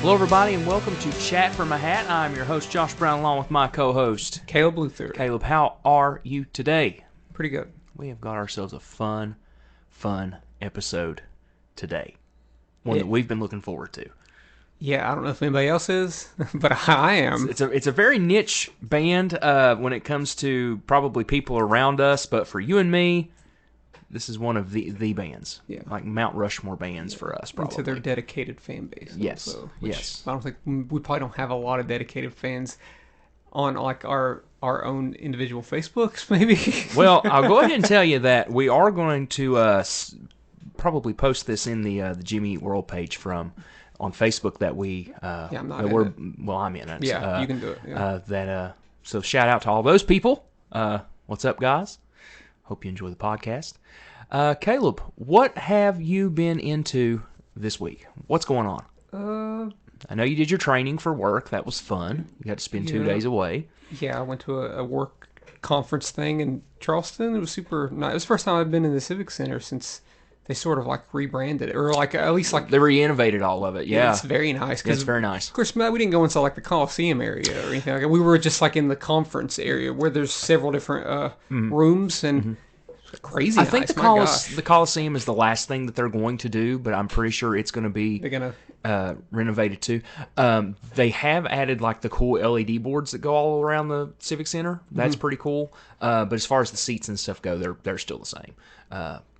Hello, everybody, and welcome to Chat from a Hat. I'm your host, Josh Brown, along with my co-host, Caleb Luther. Caleb. How are you today? Pretty good. We have got ourselves a fun episode today. One that we've been looking forward to. Yeah, I don't know if anybody else is, but I am. It's a very niche band when it comes to probably people around us, but for you and me, this is one of the bands. Yeah. Like Mount Rushmore bands for us, probably. To their dedicated fan base. Yes. Also, Yes. I don't think we probably don't have a lot of dedicated fans on like our own individual Facebooks, maybe. Well, I'll go ahead and tell you that we are going to probably post this in the Jimmy Eat World page on Facebook that we I'm not I'm in it. Yeah, you can do it. Yeah. So shout out to all those people. What's up, guys? Hope you enjoy the podcast. Caleb, what have you been into this week? What's going on? I know you did your training for work. That was fun. You got to spend 2 days away. Yeah, I went to a work conference thing in Charleston. It was super nice. It was the first time I've been in the Civic Center since they sort of like rebranded it, or like at least like they re-innovated all of it. Yeah, it's very nice. It's very nice. Of course, we didn't go into like the Coliseum area or anything like that. We were just like in the conference area where there's several different rooms and crazy. I think nice. the Coliseum is the last thing that they're going to do, but I'm pretty sure it's going to be renovated too. They have added like the cool LED boards that go all around the Civic Center. That's pretty cool. But as far as the seats and stuff go, they're still the same.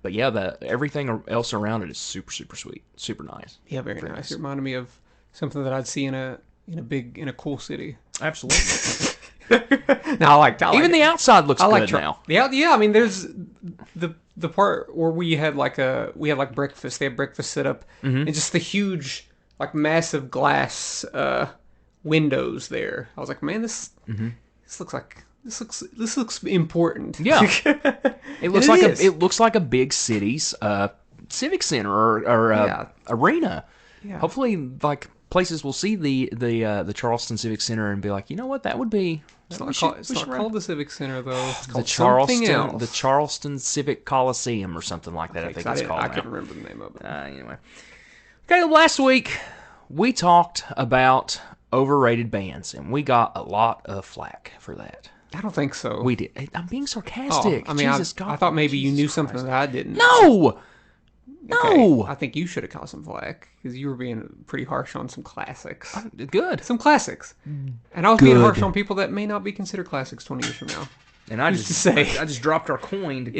But yeah, everything else around it is super, super sweet, super nice. Yeah, very nice. It reminded me of something that I'd see in a cool city. Absolutely. No, I like even the outside looks good now. Yeah. I mean, there's the part where we had breakfast. They had breakfast set up, and just the huge, like massive glass windows there. I was like, man, this looks important. Yeah, it looks like a big city's civic center or arena. Yeah. Hopefully, like places will see the Charleston Civic Center and be like, you know what, that would be. It's not called the Civic Center though. It's called the Charleston Civic Coliseum or something like that. I think it's called. I couldn't remember the name of it. Anyway, okay. Last week we talked about overrated bands, and we got a lot of flack for that. I don't think so. We did. I'm being sarcastic. I mean, Jesus I thought maybe you knew something that I didn't. No. Okay. No. I think you should have caught some flack because you were being pretty harsh on some classics. Good. Some classics. And I was being harsh on people that may not be be classics 20 years from now. And I just dropped our coin to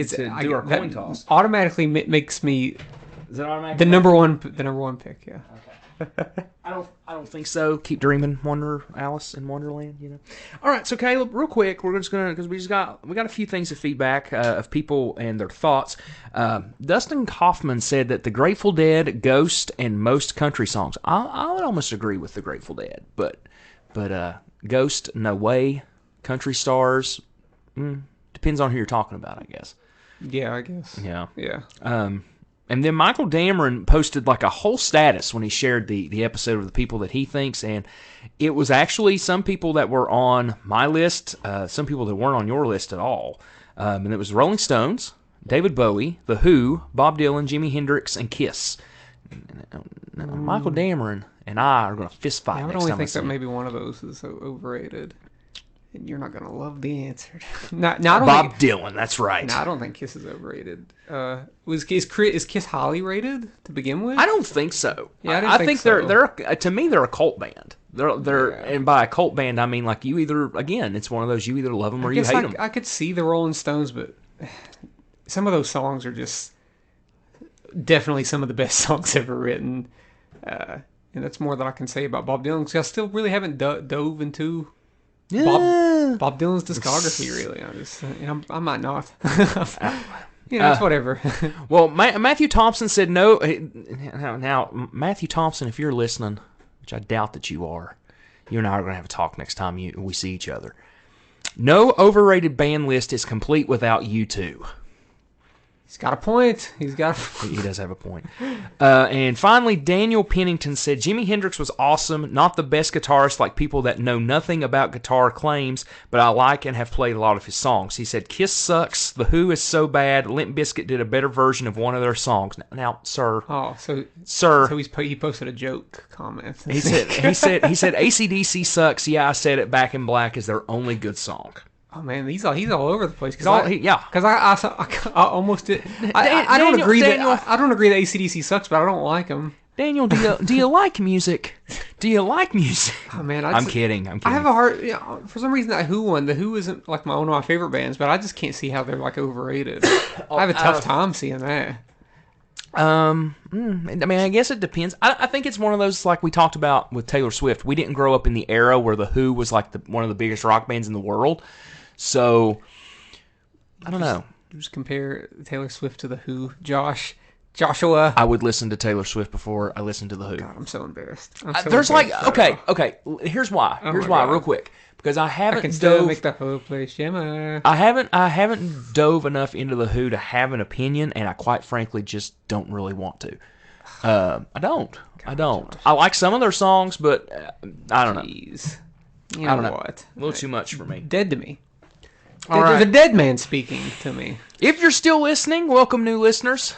do our coin toss. Automatically makes me Is it automatic? the number one pick. Yeah. Okay. I don't think so. Keep dreaming, Alice in Wonderland. You know. All right, so Caleb, real quick, we're just gonna because we got a few things of feedback of people and their thoughts. Dustin Kaufman said that the Grateful Dead, Ghost, and most country songs. I would almost agree with the Grateful Dead, but Ghost, no way. Country stars, depends on who you're talking about, I guess. Yeah, I guess. Yeah. Yeah. And then Michael Dameron posted like a whole status when he shared the episode of the people that he thinks, and it was actually some people that were on my list, some people that weren't on your list at all. And it was Rolling Stones, David Bowie, The Who, Bob Dylan, Jimi Hendrix, and Kiss. Michael Dameron and I are going to fist fight next time. I would only think that maybe one of those is so overrated. And you're not going to love the answer. Bob Dylan, that's right. No, I don't think Kiss is overrated. Is Kiss highly rated to begin with? I don't think so. Yeah, I think so. they're to me they're a cult band. And by a cult band I mean like you either it's one of those you either love them or you hate them. I could see the Rolling Stones, but some of those songs are just definitely some of the best songs ever written. And that's more than I can say about Bob Dylan because I still really haven't dove into Bob Dylan's discography, really. I might not. It's whatever. Well, Matthew Thompson said no. Now, Matthew Thompson, if you're listening, which I doubt that you are, you and I are going to have a talk next time we see each other. No overrated band list is complete without U2. He's got a point. He does have a point. And finally, Daniel Pennington said, Jimi Hendrix was awesome, not the best guitarist like people that know nothing about guitar claims, but I like and have played a lot of his songs. He said, Kiss sucks, The Who is so bad, Limp Bizkit did a better version of one of their songs. Now, sir. Oh, so he posted a joke comment. He said AC/DC sucks. Yeah, I said it. Back in Black is their only good song. Oh man, he's all over the place. Because I almost did. I don't agree that AC/DC sucks, but I don't like him. Daniel, do you like music? Do you like music? Oh man, I'm kidding. I have a hard. For some reason, that Who one. The Who isn't like one of my favorite bands, but I just can't see how they're like overrated. I have a tough time seeing that. I mean, I guess it depends. I think it's one of those like we talked about with Taylor Swift. We didn't grow up in the era where the Who was like one of the biggest rock bands in the world. So, I don't know. Just compare Taylor Swift to the Who. Joshua. I would listen to Taylor Swift before I listened to the Who. God, I'm so embarrassed. There's like, okay. Here's why. Real quick. Because I haven't I can still make the whole place shimmer. I haven't dove enough into the Who to have an opinion, and I quite frankly just don't really want to. I don't. Josh. I like some of their songs, but I don't know. You know, I don't know what. A little too much for me. Dead to me. There's a dead man speaking to me. If you're still listening, welcome new listeners.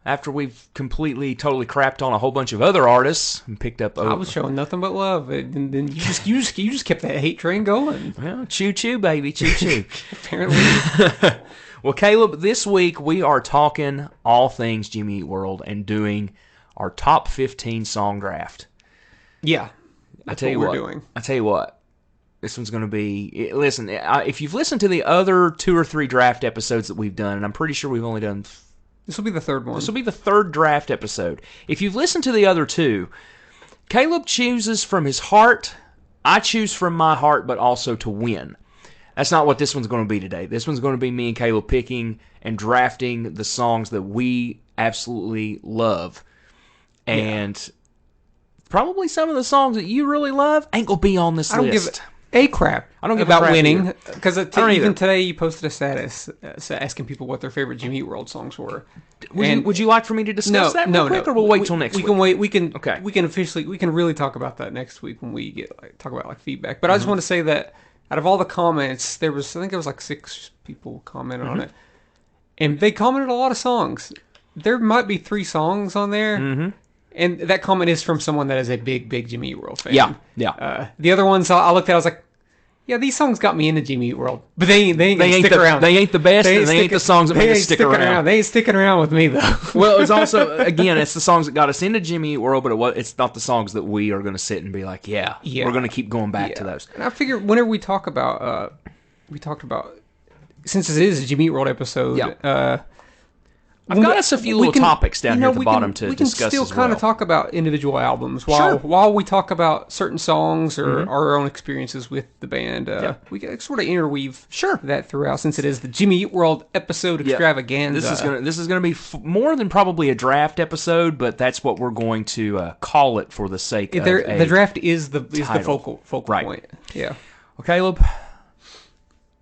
After we've totally crapped on a whole bunch of other artists and picked up. I was showing nothing but love, and then you just kept that hate train going. Well, choo choo, baby, choo choo. Apparently. Well, Caleb, this week we are talking all things Jimmy Eat World and doing our top 15 song draft. Yeah, that's what we're doing. I tell you what. This one's going to be... Listen, if you've listened to the other 2 or 3 draft episodes that we've done, and I'm pretty sure we've only done... This will be the third one. This will be the third draft episode. If you've listened to the other 2, Caleb chooses from his heart. I choose from my heart, but also to win. That's not what this one's going to be today. This one's going to be me and Caleb picking and drafting the songs that we absolutely love. And probably some of the songs that you really love ain't going to be on this list. A crap. I don't give about a crap winning, because even today you posted a status asking people what their favorite Jimmy Eat World songs were. Would you like for me to discuss that real quick, or we'll wait till next week? We can wait. We can really talk about that next week when we talk about feedback. But I just want to say that out of all the comments, I think there was like 6 people commented on it, and they commented a lot of songs. There might be 3 songs on there. And that comment is from someone that is a big Jimmy Eat World fan. Yeah. The other ones I looked at, I was like, yeah, these songs got me into Jimmy Eat World, but they ain't stick around. They ain't the best, and they ain't the songs that make us stick around. They ain't sticking around with me though. Well, it's also it's the songs that got us into Jimmy Eat World, but it's not the songs that we are going to sit and be like, yeah, we're going to keep going back to those. And I figure whenever we talked about since it is a Jimmy Eat World episode. I've got us a few little topics down here at the bottom to discuss as well. We can still kind of talk about individual albums while we talk about certain songs or our own experiences with the band. We can sort of interweave that throughout, since it is the Jimmy Eat World episode extravaganza. This is going to be more than probably a draft episode, but that's what we're going to call it for the sake of the draft is the focal point. Yeah. Well, Caleb,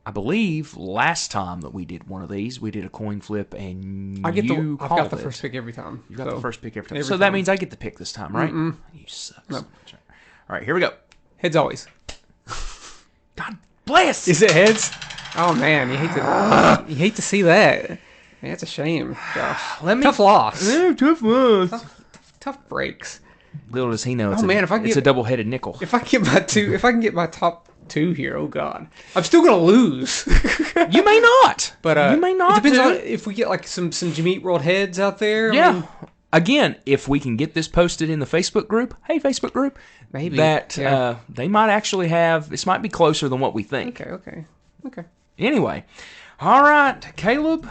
I believe last time that we did one of these, we did a coin flip, and I've got the first pick every time. You got the first pick every time. So that means I get the pick this time, right? You suck so much. All right, here we go. Heads always. God bless. Is it heads? Oh man, you hate to see that. Man, it's a shame. Gosh. Tough loss. Tough loss. Tough breaks. Little does he know. It's a double-headed nickel. If I can get my top 2 here, oh god, I'm still gonna lose. You may not, but you may not. It depends on if we get like some Jimmy Eat World heads out there. Yeah. I mean, again, if we can get this posted in the Facebook group, Facebook group, maybe that they might actually have. This might be closer than what we think. Okay. Anyway, all right, Caleb,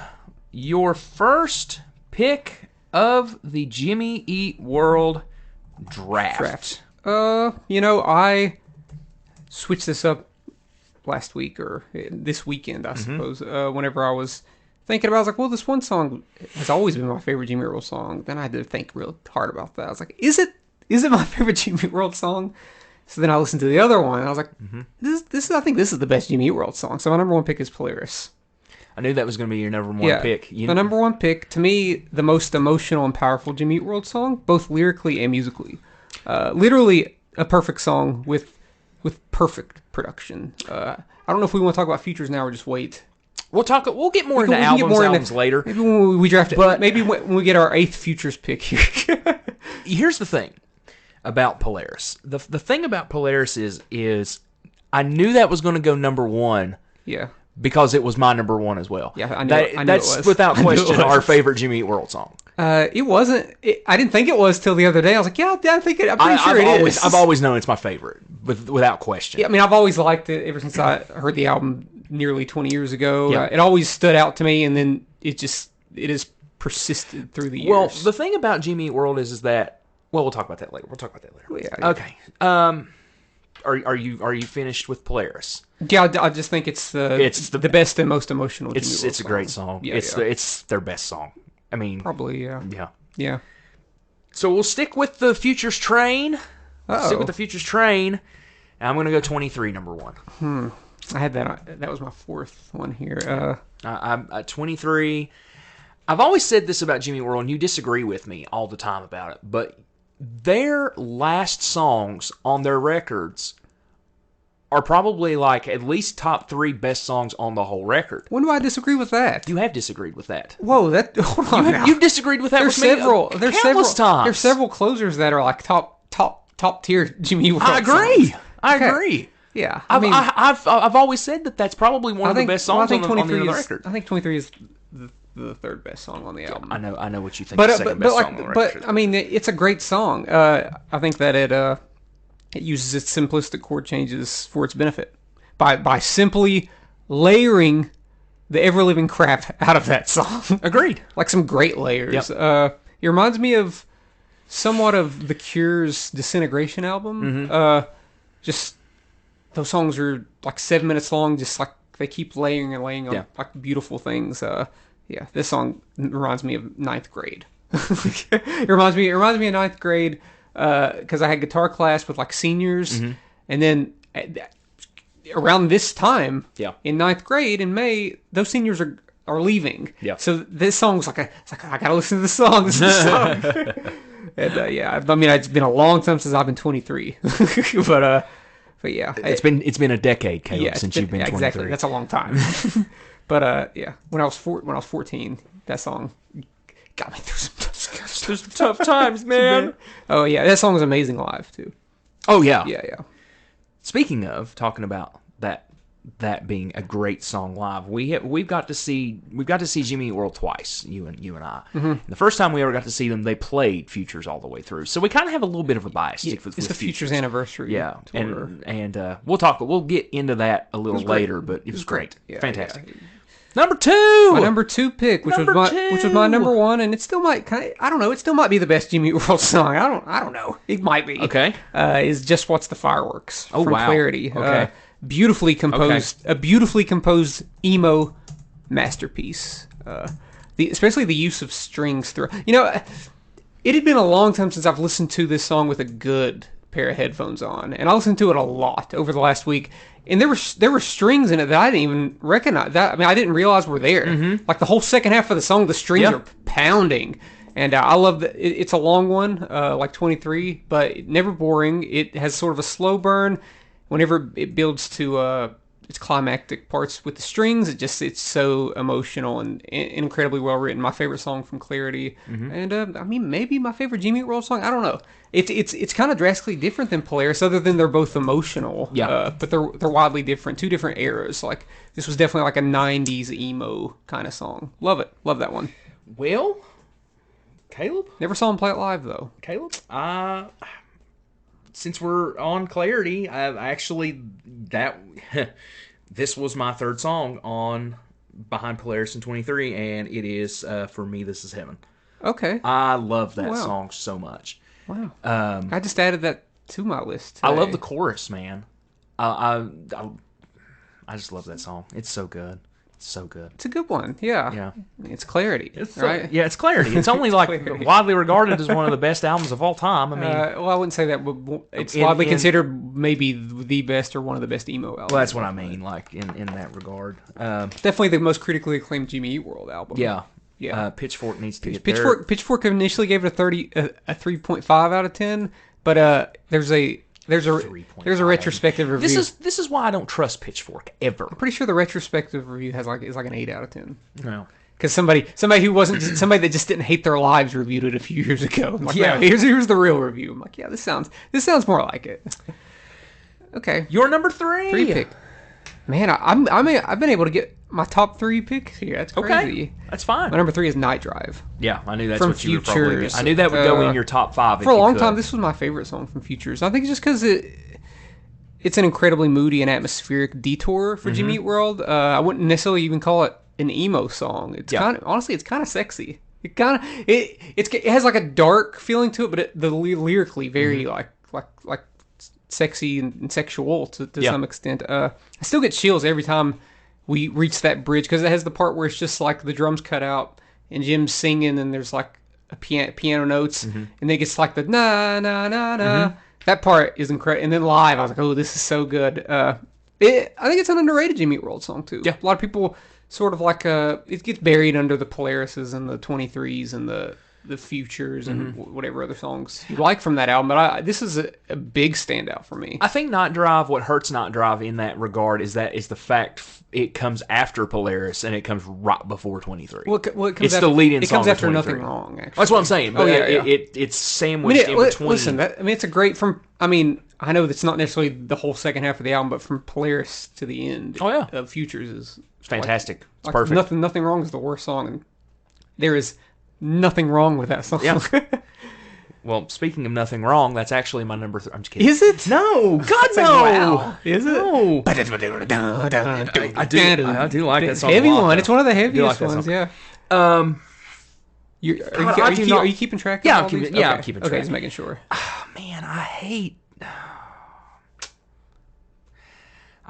your first pick of the Jimmy Eat World draft. I switched this up last week or this weekend, I suppose. Whenever I was thinking about it, I was like, well, this one song has always been my favorite Jimmy World song. Then I had to think real hard about that. I was like, is it my favorite Jimmy World song? So then I listened to the other one, and I was like, I think this is the best Jimmy Eat World song. So my number 1 pick is Polaris. I knew that was going to be your number one pick. The number one pick, to me, the most emotional and powerful Jimmy Eat World song, both lyrically and musically. Literally a perfect song with perfect production. I don't know if we want to talk about features now or just wait. We'll get more into albums later. Maybe when we draft it. But maybe when we get our 8th futures pick here. Here's the thing about Polaris. The thing about Polaris is I knew that was going to go number one. Yeah. Because it was my number one as well. Yeah, I knew it that's was. Without question our favorite Jimmy Eat World song. It wasn't. I didn't think it was till the other day. I was like, yeah, I think it. I'm pretty sure it is. I've always known it's my favorite, without question. Yeah, I mean, I've always liked it ever since I heard the album nearly 20 years ago. Yeah. It always stood out to me, and then it has persisted through the years. Well, the thing about Jimmy Eat World is that we'll talk about that later. Yeah. Okay. Are you finished with Polaris? Yeah, I just think it's the best and most emotional. It's a great song. Yeah, it's their best song. I mean, probably yeah. So we'll stick with the Futures Train. Stick with the Futures Train. And I'm gonna go 23, number one. I had that. That was my 4th one here. I'm at 23. I've always said this about Jimmy Eat World, and you disagree with me all the time about it, but their last songs on their records are probably like at least top 3 best songs on the whole record. When do I disagree with that? You have disagreed with that. Whoa, hold on now. You've disagreed with that with me countless times. There's several closers that are like top tier Jimmy Eat World I agree. songs. I agree. Yeah, I've always said that's probably one of the best songs on the record. I think 23 is the 3rd best song on the album. I know what you think. The second best song on the record. But I mean, it's a great song. I think that it uses its simplistic chord changes for its benefit by simply layering the ever living crap out of that song. Agreed. Like some great layers. Yep. It reminds me of somewhat of The Cure's Disintegration album. Just those songs are like 7 minutes long, just like they keep layering and laying on like beautiful things. This song reminds me of 9th grade. It reminds me of 9th grade because I had guitar class with like seniors, and then around this time, in 9th grade in May, those seniors are leaving. Yeah. So this song's like I gotta listen to this song. This is the song. And I mean, it's been a long time since I've been 23, but yeah, it's been a decade, Caleb, since you've been 23. Exactly, that's a long time. But when I was 14, that song got me through some tough times, man. Oh yeah, that song is amazing live too. Oh yeah, yeah. Speaking of talking about that being a great song live, we've got to see Jimmy Eat World twice. You and I. The first time we ever got to see them, they played Futures all the way through. So we kind of have a little bit of a bias. It's the Futures anniversary. Yeah, and we'll get into that a little later. But it was great, fantastic. Yeah. Number 2, my number 2 pick, which was my number 1, and it still might I don't know, it still might be the best Jimmy Eat World song. I don't know. It might be. Okay. Is Just What's the Fireworks from Clarity. Okay. Beautifully composed, a beautifully composed emo masterpiece. Especially the use of strings through. You know, it had been a long time since I've listened to this song with a good pair of headphones on, and I listened to it a lot over the last week. And there were strings in it that I didn't even recognize. I didn't realize were there. Like the whole second half of the song, the strings are pounding. And I love that it's a long one, like 23, but never boring. It has sort of a slow burn. Whenever it builds to its climactic parts with the strings, it's so emotional and incredibly well written. My favorite song from Clarity, and maybe my favorite Jimmy Eat World song. I don't know. It's kind of drastically different than Polaris, other than they're both emotional. Yeah. But they're widely different, 2 different eras. Like this was definitely like a '90s emo kind of song. Love it. Love that one. Well, Caleb, never saw him play it live though. Caleb, since we're on Clarity, this was my 3rd song on behind Polaris in 23, and it is for me. This is Heaven. Okay. I love that song so much. Wow. I just added that to my list today. I love the chorus, man. I just love that song. It's so good. So good. It's a good one. Yeah. Yeah. It's Clarity. It's right. Yeah, it's Clarity. It's only like Clarity. widely regarded as one of the best albums of all time. I mean, Well, I wouldn't say that, but it's In- widely in- considered maybe the best or one of the best emo albums. well, that's what I mean. Like in that regard. Definitely the most critically acclaimed Jimmy Eat World album. Yeah. Yeah. Pitchfork needs to get Pitchfork initially gave it a 3.5 out of 10, but there's a 3.5. retrospective review. This is why I don't trust Pitchfork ever. I'm pretty sure the retrospective review is like an 8 out of 10. No. Because somebody who wasn't somebody that just didn't hate their lives reviewed it a few years ago. I'm like, Yeah. no, here's the real review. I'm like, yeah, this sounds more like it. Okay, Your number 3. 3 pick. Man, I've been able to get my top 3 picks here. That's crazy. Okay, that's fine. My number 3 is Night Drive. Yeah, I knew that's From what you were probably going Futures, I knew that would go in your top 5 For a long time, this was my favorite song from Futures. I think just because it's an incredibly moody and atmospheric detour for Jimmy Eat World. I wouldn't necessarily even call it an emo song. It's honestly, it's kind of sexy. It has like a dark feeling to it, but lyrically very like sexy and sexual to some extent. I still get chills every time we reach that bridge because it has the part where it's just like the drums cut out and Jim's singing and there's like a piano notes and then it gets like the na na na na. That part is incredible. And then live, I was like, oh, this is so good. I think it's an underrated Jimmy Eat World song too. Yeah. A lot of people sort of like it gets buried under the Polarises and the 23s and the Futures and whatever other songs you like from that album. But this is a big standout for me. I think Night Drive, what hurts Night Drive in that regard is the fact it comes after Polaris and it comes right before 23. Well, it comes it's after, the lead-in It song comes of after 23. Nothing Wrong, actually. That's what I'm saying. But yeah. it's sandwiched in between. Listen, it's a great I know that's not necessarily the whole second half of the album, but from Polaris to the end of Futures is fantastic. It's like perfect. Nothing Wrong is the worst song, and there is nothing wrong with that song. Yeah. Well, speaking of Nothing Wrong, that's actually my number 3. I'm just kidding. Is it? No, God no. Wow. Is it? No. I do like that song. Heavy a lot, one. though. It's one of the heaviest like that ones. song. Yeah. God, Are you keeping track? Yeah, of all I'm keeping. these? Yeah, Okay. I'm keeping Okay, track. just making sure. Man, I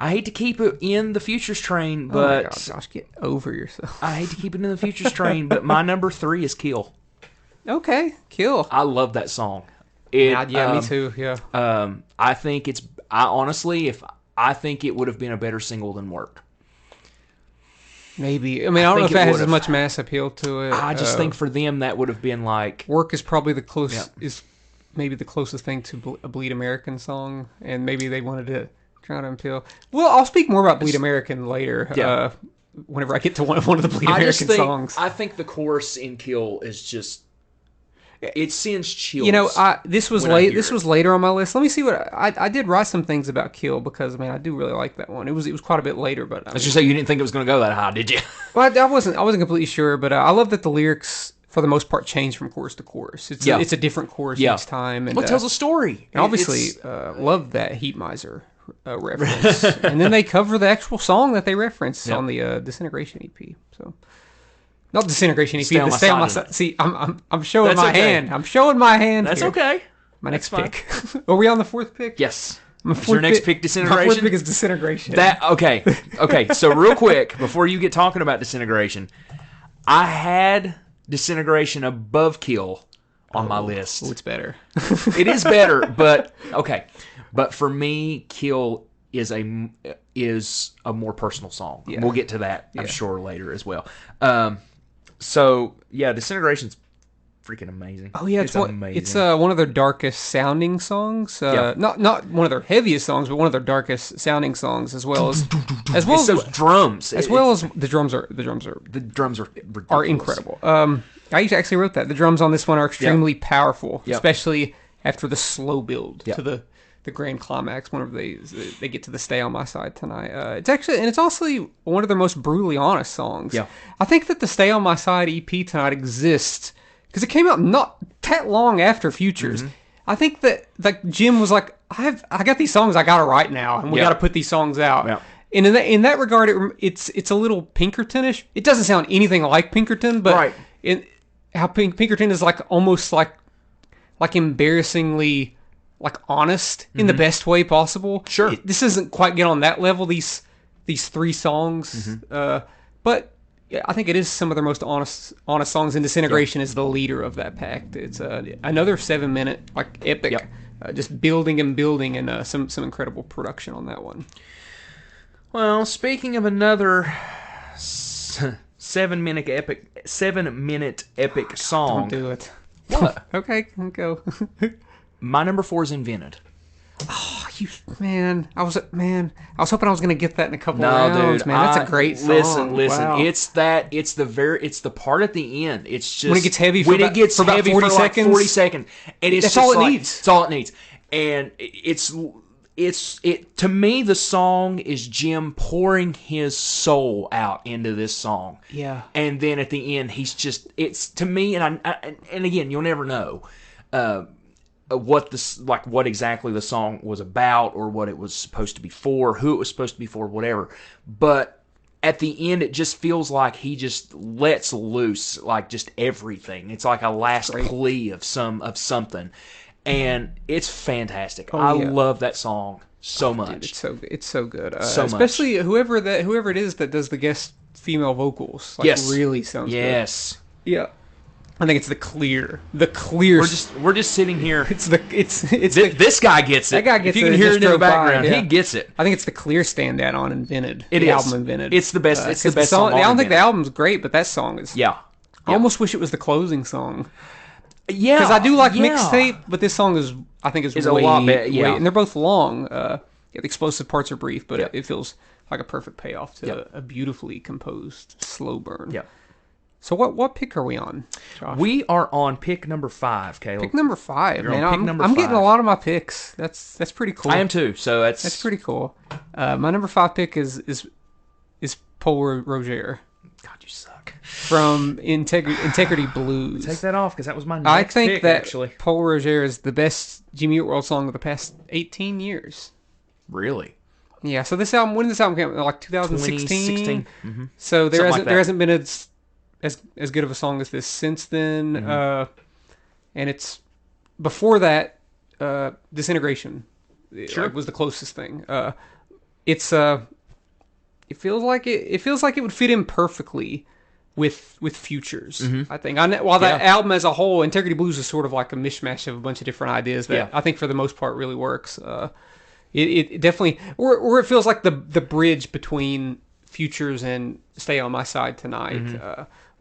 hate to keep it in the Futures train, Oh my but God, Josh, get over yourself. I hate to keep it in the Futures train, but my number 3 is Kill. Okay, Kill. I love that song. Me too. Yeah. I think I think it would have been a better single than Work. Maybe. I mean, I don't know think if it that has would've. as much mass appeal to it. I just think for them that would have been like Work is probably is maybe the closest thing to a Bleed American song, and maybe they wanted to try to appeal. Well, I'll speak more about Bleed American later. Yeah. Whenever I get to one of the Bleed American songs. I think the chorus in Kill is just it sends chills. You know, this was when I late. hear This it. was later on my list. Let me see what I did. Write some things about Kill because I do really like that one. It was quite a bit later, but Let's just say you didn't think it was going to go that high, did you? well, I wasn't completely sure, but I love that the lyrics for the most part change from chorus to chorus. It's a different chorus each time, and Well, it tells a story. and obviously love that Heat Miser reference. And then they cover the actual song that they reference on the Disintegration EP. So. Not Disintegration EP. Stay on The My Stay on My Side. Side. See, I'm showing That's my okay. hand. I'm showing my hand. That's here. okay. My next That's pick. Are we on the 4th pick? Yes. My Is your next pick My Disintegration? 4th pick is Disintegration. Okay. So real quick, before you get talking about Disintegration, I had Disintegration above Kill on my list. Oh, it's better. It is better, but okay. But for me, Kill is a more personal song. Yeah. We'll get to that, I'm sure, later as well. So yeah, Disintegration's freaking amazing. Oh yeah, it's amazing. It's one of their darkest sounding songs. Not one of their heaviest songs, but one of their darkest sounding songs, as well as It's those drums. as well as the drums are The drums are ridiculous. are incredible. I actually wrote that the drums on this one are extremely powerful, Yep. especially after the slow build Yep. to the grand climax. Whenever they get to the Stay on My Side Tonight, it's also one of their most brutally honest songs. Yeah. I think that the Stay on My Side EP Tonight exists because it came out not that long after Futures. I think that Jim was like, I got these songs I gotta write now, and we Yep. gotta put these songs out. Yep. And in that regard, it's a little Pinkertonish. It doesn't sound anything like Pinkerton, but Right. how Pinkerton is like almost like embarrassingly like honest in the best way possible. Sure. This doesn't quite get on that level. These 3 songs, but yeah, I think it is some of their most honest songs. And Disintegration is the leader of that pact. It's another 7-minute like epic, just building and building, and some incredible production on that one. Well, speaking of another 7-minute epic song. Don't do it. What? Okay, go. My number 4 is Invented. Oh, man! I was hoping I was gonna get that in a couple No, rounds, dude, man. That's a great song. Listen. Wow. It's the part at the end. It's just when it gets heavy for about 40 seconds. Like 40 seconds, and it's That's just all it like, needs. It's all it needs, and it's to me the song is Jim pouring his soul out into this song. Yeah. And then at the end, it's to me, and and again, you'll never know. What exactly the song was about, or what it was supposed to be for, who it was supposed to be for, whatever. But at the end, it just feels like he just lets loose, like just everything. It's like a last plea of something, and it's fantastic. I love that song so much. Dude, it's so good. So much. Especially whoever it is that does the guest female vocals. Like, Yes. really sounds good. Yes. Yeah. I think it's the clear. We're just sitting here. It's This guy gets it. That guy gets if you can it. hear Just it in the drove by, background, yeah. he gets it. I think it's the clear standout on Invented. It the is. album Invented. It's the best. It's the 'cause best song. song on I don't think the Invented. album's great, but that song is. Yeah. I almost wish it was the closing song. Yeah. Because I do like mixtape, but this song is a lot better. Yeah. and they're both long. The explosive parts are brief, but it feels like a perfect payoff to a beautifully composed slow burn. Yeah. So what pick are we on, Josh? We are on pick number 5, Caleb. Pick number 5, You're man. on pick number I'm getting 5. a lot of my picks. That's pretty cool. I am too. So That's pretty cool. My number 5 pick is Paul Roger God, you suck. from Integrity Blues. Take that off because that was my I next think pick, that actually. Paul Roger is the best Jimmy Eat World song of the past 18 years. Really? Yeah. So when did this album came out? Like 2016. 2016. Mm-hmm. So there Something like there hasn't been as good of a song as this since then. Mm-hmm. And it's before that, Disintegration was the closest thing. It feels like it would fit in perfectly with Futures. I think. While that album as a whole, Integrity Blues is sort of like a mishmash of a bunch of different ideas that I think for the most part really works. It definitely, or it feels like the bridge between Futures and Stay on My Side Tonight.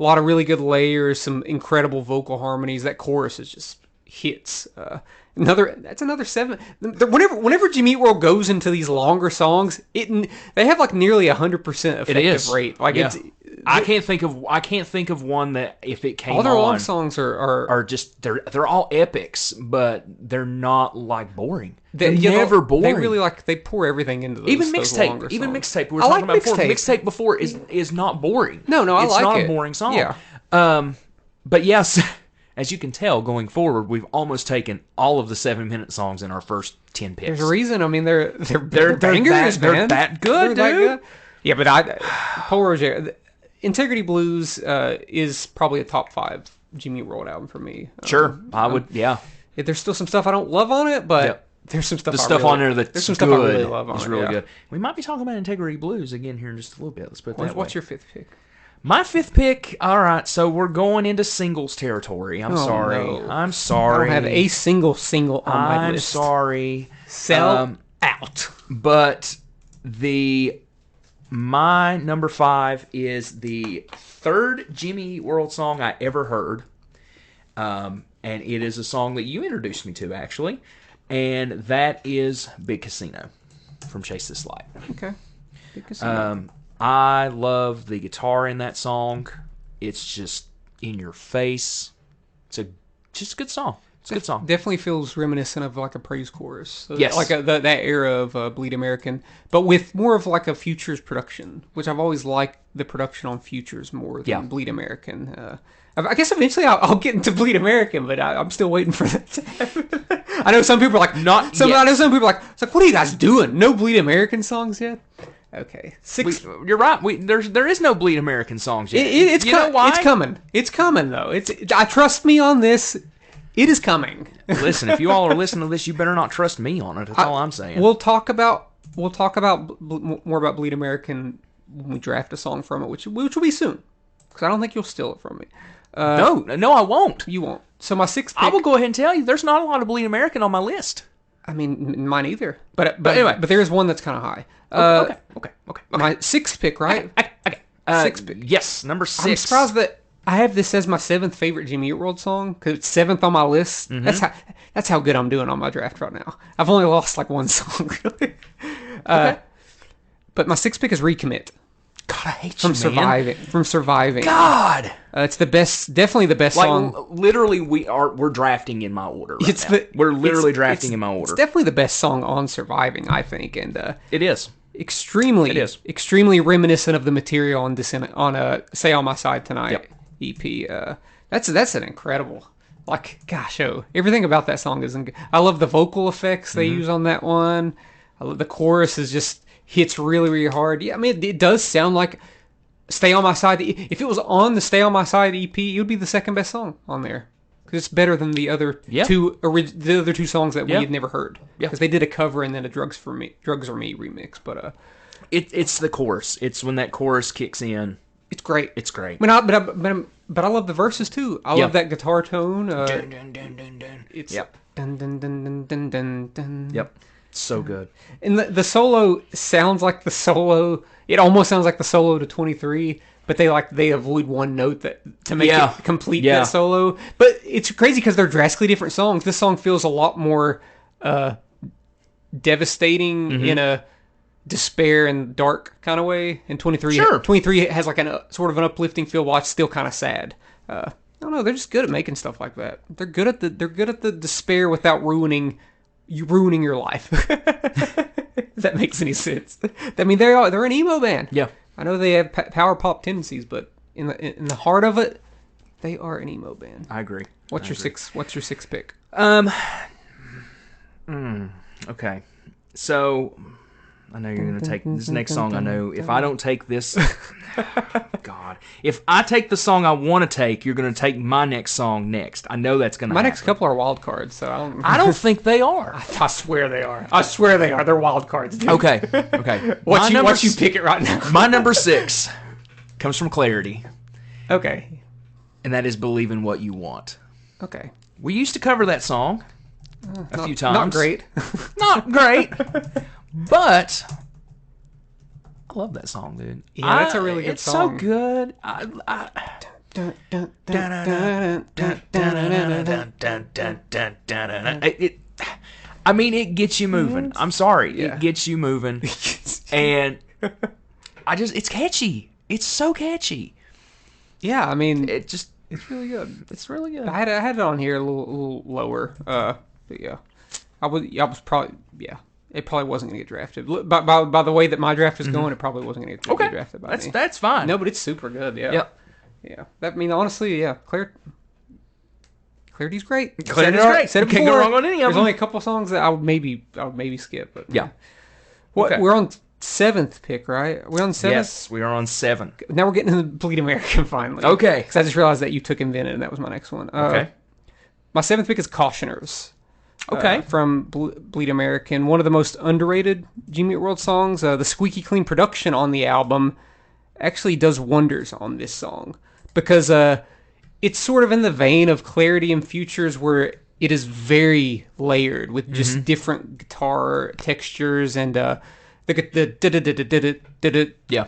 A lot of really good layers, some incredible vocal harmonies. That chorus is just hits. That's another 7. Whenever Jimmy Eat World goes into these longer songs, they have like nearly 100% effective rate. Like I can't think of one that if it came all their on, long songs are just they're all epics, but they're not like boring. They're you know, never boring. They really they pour everything into those. Even those mixtape, longer even songs. mixtape. We were I talking like about before. mixtape. Mixtape before is not boring. No, I it's like not it. a boring song. Yeah. But yes, as you can tell, going forward, we've almost taken all of the 7-minute songs in our first 10 picks. There's a reason. I mean, they're bangers, man. They're that good, They're dude. that good. Yeah, but Paul Roger, Integrity Blues is probably a top 5 Jimmy Eat World album for me. Sure, I would. Yeah. There's still some stuff I don't love on it, but there's some stuff. The stuff on there that's there's some good. stuff I really love on it's it. really Yeah. good. We might be talking about Integrity Blues again here in just a little bit. Let's put it that way. What's your 5th pick? My 5th pick. All right, so we're going into singles territory. I'm sorry. No. I'm sorry. I don't have a single on my I'm list. sorry. Sell out. But my number 5 is the 3rd Jimmy Eat World song I ever heard. And it is a song that you introduced me to, actually. And that is Big Casino from Chase This Light. Okay. Big Casino. I love the guitar in that song. It's just in your face. It's just a good song. It's a good song. Definitely feels reminiscent of like a praise chorus. Yes. Like that era of Bleed American, but with more of like a Futures production, which I've always liked the production on Futures more than Bleed American. I guess eventually I'll get into Bleed American, but I'm still waiting for that to happen. I know some people are like, Not yet. I know some people are like, it's like, what are you guys doing? No Bleed American songs yet? Okay. You're right. There is no Bleed American songs yet. It's you know why? It's coming. It's coming though. I trust me on this. It is coming. Listen, if you all are listening to this, you better not trust me on it. That's all I'm saying. We'll talk about more about Bleed American when we draft a song from it, which will be soon, because I don't think you'll steal it from me. No, I won't. You won't. So my sixth I pick, will go ahead and tell you, there's not a lot of Bleed American on my list. I mean, mine either. But anyway. but there is one that's kind of high. Okay. My sixth pick, right? Okay. Sixth pick. Yes, number 6. I'm surprised that I have this as my 7th favorite Jimmy Eat World song, because it's 7th on my list. Mm-hmm. That's how good I'm doing on my draft right now. I've only lost like one song, really. Okay. But my 6th pick is Recommit. God, I hate From you, man. Surviving. God. It's the best, definitely the best Like, song. literally, we're drafting in my order right now. We're literally drafting in my order. It's definitely the best song on Surviving, I think, and It is. extremely reminiscent of the material on Say On My Side Tonight EP. That's an incredible, like, gosh, everything about that song is. I love the vocal effects they use on that one. I love the chorus is just hits really, really hard. Yeah, I mean, it does sound like Stay On My Side. If it was on the Stay On My Side EP, it would be the second best song on there. Because it's better than the other two songs that we had never heard. Because they did a cover and then a Drugs Are Me remix. But it's the chorus. It's when that chorus kicks in. it's great. It's great. But I love the verses too. I love that guitar tone. Dun, dun, dun, dun, dun. It's Yep. dun dun dun dun dun dun dun. Yep. So good. And the solo sounds like the solo. It almost sounds like the solo to 23, but they avoid one note to make it complete that solo. But it's crazy because they're drastically different songs. This song feels a lot more devastating in a despair and dark kind of way. And 23 has like sort of an uplifting feel, while it's still kind of sad. I don't know. They're just good at making stuff like that. They're good at the despair without ruining your life. If that makes any sense. I mean, they're an emo band. Yeah. I know they have power pop tendencies, but in the heart of it, they are an emo band. I agree. What's your sixth pick? Okay. So I know you're going to take this next song. I know if I don't take this, God, if I take the song I want to take, you're going to take my next song next. I know that's going to happen. My next couple are wild cards, so I don't think they are. I swear they are. I swear they are. They're wild cards, dude. Okay. Once you pick it right now. My number 6 comes from Clarity, Okay. and that is Believe in What You Want. Okay. We used to cover that song a few times. Not great. Not great. But I love that song, dude. Yeah, that's a really good song. It's so good. I mean, it gets you moving. I'm sorry. It gets you moving. And it's catchy. It's so catchy. Yeah, I mean, It's really good. It's really good. I had it on here a little lower. But yeah, I was probably It probably wasn't going to get drafted. By the way that my draft is going, it probably wasn't going to get drafted by me. That's fine. No, but it's super good. Yeah. Yep. Yeah. That, I mean, honestly, yeah. Clarity's great. Clarity's great. Said it Can't before. go wrong on any of There's them. only a couple songs that I would maybe skip. But Yeah. What we're on 7th pick, right? We're on 7th. Yes, we are on 7. Now we're getting to the Bleed American finally. Okay. Because I just realized that you took Invented, and that was my next one. Okay. My 7th pick is Cautioners. Okay. From Bleed American, one of the most underrated Jimmy Eat World songs. The squeaky clean production on the album actually does wonders on this song, because it's sort of in the vein of Clarity and Futures, where it is very layered with just different guitar textures and the Yeah.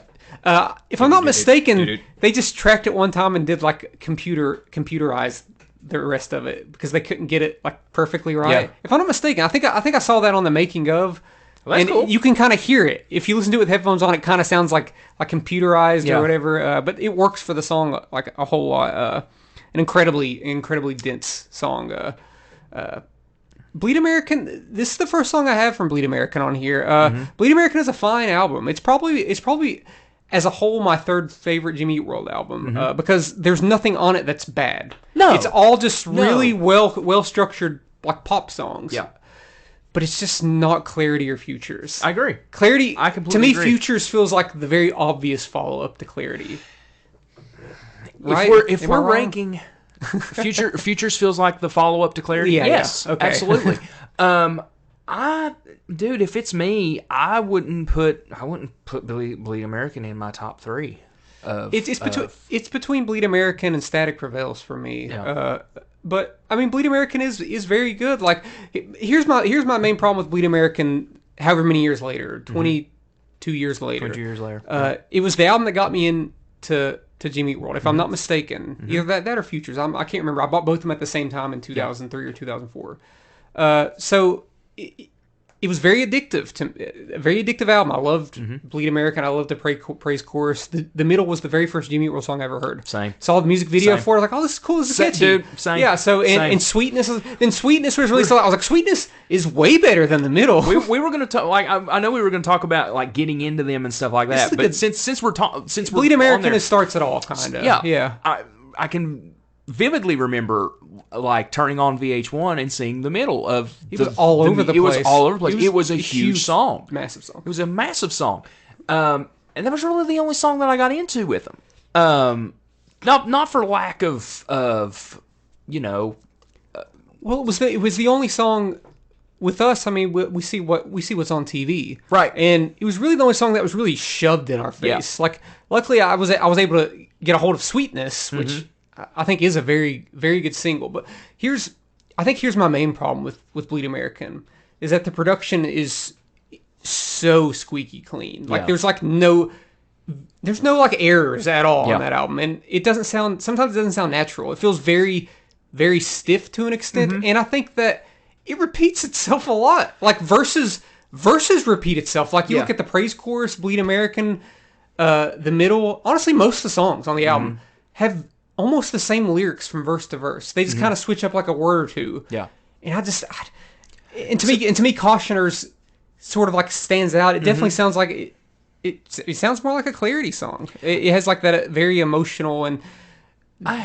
if I'm not mistaken, they just tracked it one time and did like computerized the rest of it because they couldn't get it like perfectly right. Yeah. If I'm not mistaken, I think I saw that on the making of. Well, that's and cool. you can kind of hear it if you listen to it with headphones on. It kind of sounds like computerized or whatever, but it works for the song like a whole lot. An incredibly dense song. Bleed American. This is the first song I have from Bleed American on here. Bleed American is a fine album. It's probably as a whole my 3rd favorite Jimmy Eat World album because there's nothing on it that's bad. No, it's all just really well structured like pop songs. Yeah. But it's just not Clarity or Futures. I agree. Clarity, I completely to me, agree. Futures feels like the very obvious follow-up to Clarity. Right? If Am I we're wrong? ranking, Futures feels like the follow-up to Clarity. Yeah, yes, yeah. Okay. absolutely. Dude, if it's me, I wouldn't put Bleed American in my top three. It's between Bleed American and Static Prevails for me. Yeah. But I mean, Bleed American is very good. Like, here's my main problem with Bleed American. However many years later, 22 years later. 22 years later. It was the album that got me into Jimmy Eat World, if I'm not mistaken. Either that or Futures. I can't remember. I bought both of them at the same time in 2003 or 2004. So it was very addictive a very addictive album. I loved Bleed American. I loved the praise chorus. The middle was the very first Jimmy Eat World song I ever heard. Same. Saw the music video Same. for it. I was like, oh, this is cool. This is catchy. Dude, same. Yeah. So and Sweetness was released. I was like, Sweetness is way better than the middle. We were going to talk, like, I know we were going to talk about, like, getting into them and stuff like that, but since we're Bleed American starts it all, kind of. Yeah. I can vividly remember, like, turning on VH1 and seeing the middle of it was all over the place. It was all over the place. It was a huge song. Massive song. It was a massive song. And that was really the only song that I got into with them. Not for lack of you know. Well, it was the only song with us. I mean, we see what's on TV, right? And it was really the only song that was really shoved in our face. Yeah. Like, luckily, I was able to get a hold of Sweetness, which I think is a very, very good single. But here's my main problem with Bleed American is that the production is so squeaky clean. Like, there's no like errors at all on that album, and sometimes it doesn't sound natural. It feels very, very stiff to an extent, and I think that it repeats itself a lot. Like, verses repeat itself. Like, you look at the praise chorus, Bleed American, the middle. Honestly, most of the songs on the album have almost the same lyrics from verse to verse. They just kind of switch up like a word or two. Yeah. And to me, Cautioners sort of like stands out. It definitely sounds like it sounds more like a Clarity song. It has like that very emotional and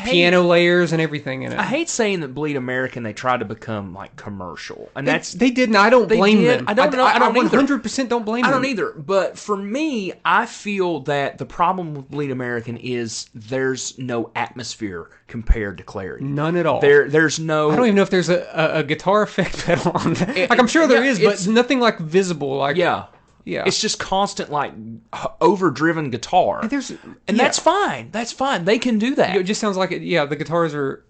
piano layers and everything in it. I hate saying that Bleed American, they tried to become like commercial, and they didn't. I don't blame them. I don't know. I don't 100% don't blame them. I don't either. But for me, I feel that the problem with Bleed American is there's no atmosphere compared to Clarity. None at all. There's no. I don't even know if there's a guitar effect pedal on that. Like, I'm sure there is, but nothing like visible. Like, yeah. It's just constant, like, overdriven guitar. And that's fine. That's fine. They can do that. It just sounds like it. Yeah, the guitars are.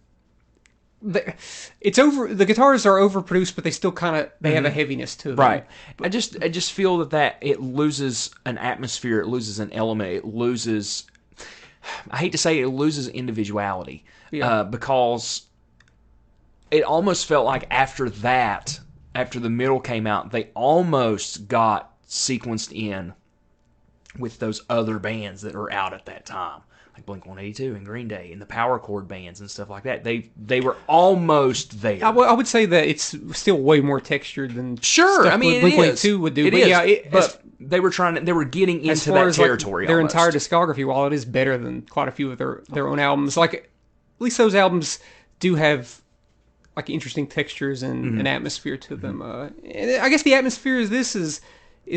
The guitars are overproduced, but they still kind of have a heaviness to them. Right. I just feel that it loses an atmosphere. It loses an element. It loses. I hate to say it loses individuality. Yeah. Because it almost felt like after the middle came out, they almost got sequenced in with those other bands that are out at that time, like Blink-182 and Green Day and the power chord bands and stuff like that. They were almost there. I would say that it's still way more textured than sure. I mean, Blink-182 would do. But they were getting into that territory. Like their almost. Entire discography, while it is better than quite a few of their own albums, like at least those albums do have like interesting textures and an atmosphere to them. And I guess the atmosphere is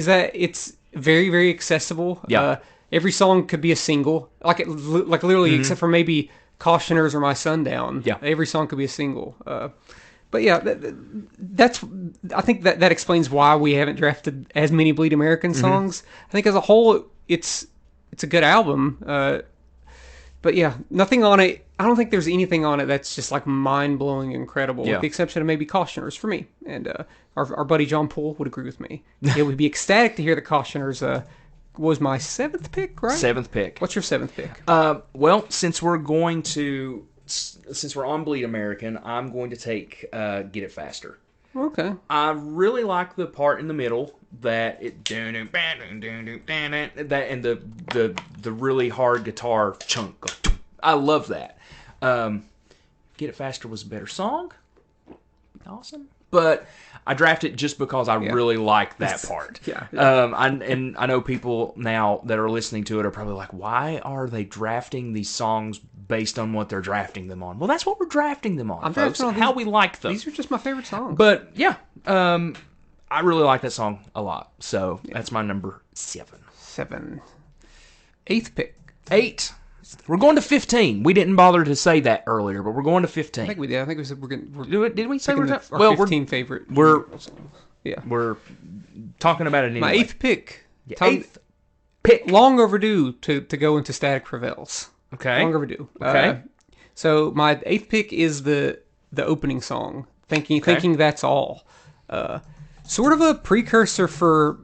that it's very, very accessible. Yeah. Every song could be a single, like literally, except for maybe Cautioners or My Sundown. Yeah. Every song could be a single. But yeah, I think that explains why we haven't drafted as many Bleed American songs. I think as a whole, it's a good album. But yeah, nothing on it. I don't think there's anything on it that's just like mind-blowing incredible, with the exception of maybe Cautioners for me. And our buddy John Poole would agree with me. He would be ecstatic to hear the Cautioners was my 7th pick, right? 7th pick. What's your 7th pick? Well, since we're on Bleed American, I'm going to take Get It Faster. Okay. I really like the part in the middle that and the really hard guitar chunk. I love that. Get It Faster was a better song. Awesome. But I drafted just because I really like that part. Yeah. I know people now that are listening to it are probably like, why are they drafting these songs based on what they're drafting them on? Well, that's what we're drafting them on, folks. How we like them. These are just my favorite songs. But yeah, I really like that song a lot. So that's my number 7. 8th pick. 8. We're going to 15. We didn't bother to say that earlier, but we're going to 15. I think we did. I think we said we're did we say we're our 15 favorite? Yeah. We're talking about it anyway. My eighth pick. Yeah, Tom- eighth pick. Long overdue to go into Static Prevails. Okay. Long overdue. Okay. So my eighth pick is the opening song, thinking that's all. Sort of a precursor for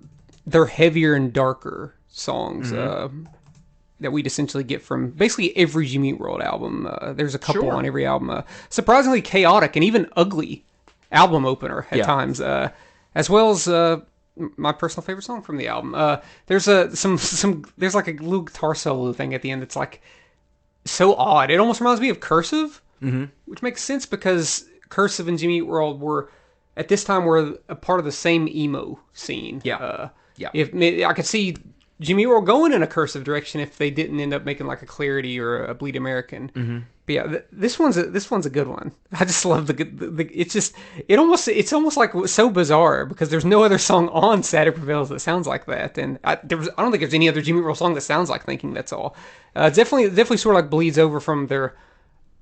their heavier and darker songs that we'd essentially get from basically every Jimmy Eat World album. There's a couple on every album. Surprisingly chaotic and even ugly album opener at times, as well as my personal favorite song from the album. There's there's like a little guitar solo thing at the end that's like so odd. It almost reminds me of Cursive, which makes sense because Cursive and Jimmy Eat World were at this time were a part of the same emo scene. If I could see Jimmy Eat World going in a Cursive direction if they didn't end up making like a Clarity or a Bleed American. But yeah, this one's a good one. I just love it's almost like so bizarre because there's no other song on Static Prevails that sounds like that, and I don't think there's any other Jimmy Eat World song that sounds like Thinking That's All. Definitely sort of like bleeds over from their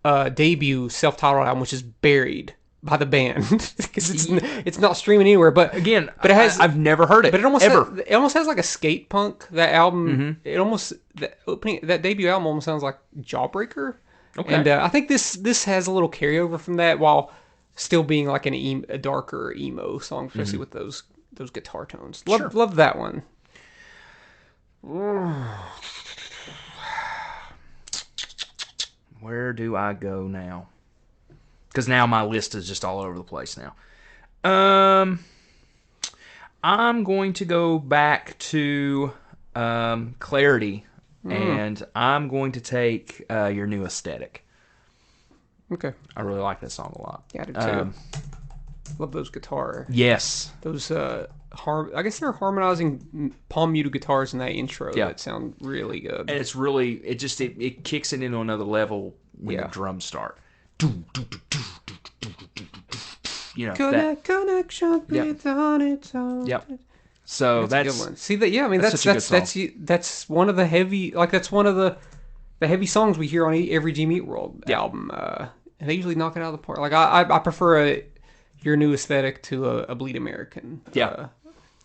debut self-titled album, which is buried by the band because it's not streaming anywhere. But Again, but it has I've never heard it. but it almost ever. it almost has like a skate punk. That album, that debut album almost sounds like Jawbreaker. Okay. And I think this has a little carryover from that while still being like a darker emo song, especially with those guitar tones. Love that one. Where do I go now? Because now my list is just all over the place now. I'm going to go back to Clarity, and I'm going to take Your New Aesthetic. Okay. I really like that song a lot. Yeah, I do too. Love those guitar. Yes. Those I guess they're harmonizing palm muted guitars in that intro that sound really good. And it's really it kicks it into another level when the drums start. You know, connection on its own. Yep. So that's a good one. See that? Yeah, I mean that's one of the heavy that's one of the heavy songs we hear on every Jimmy Eat World album. And they usually knock it out of the park. Like I prefer Your New Aesthetic to a Bleed American. Yeah.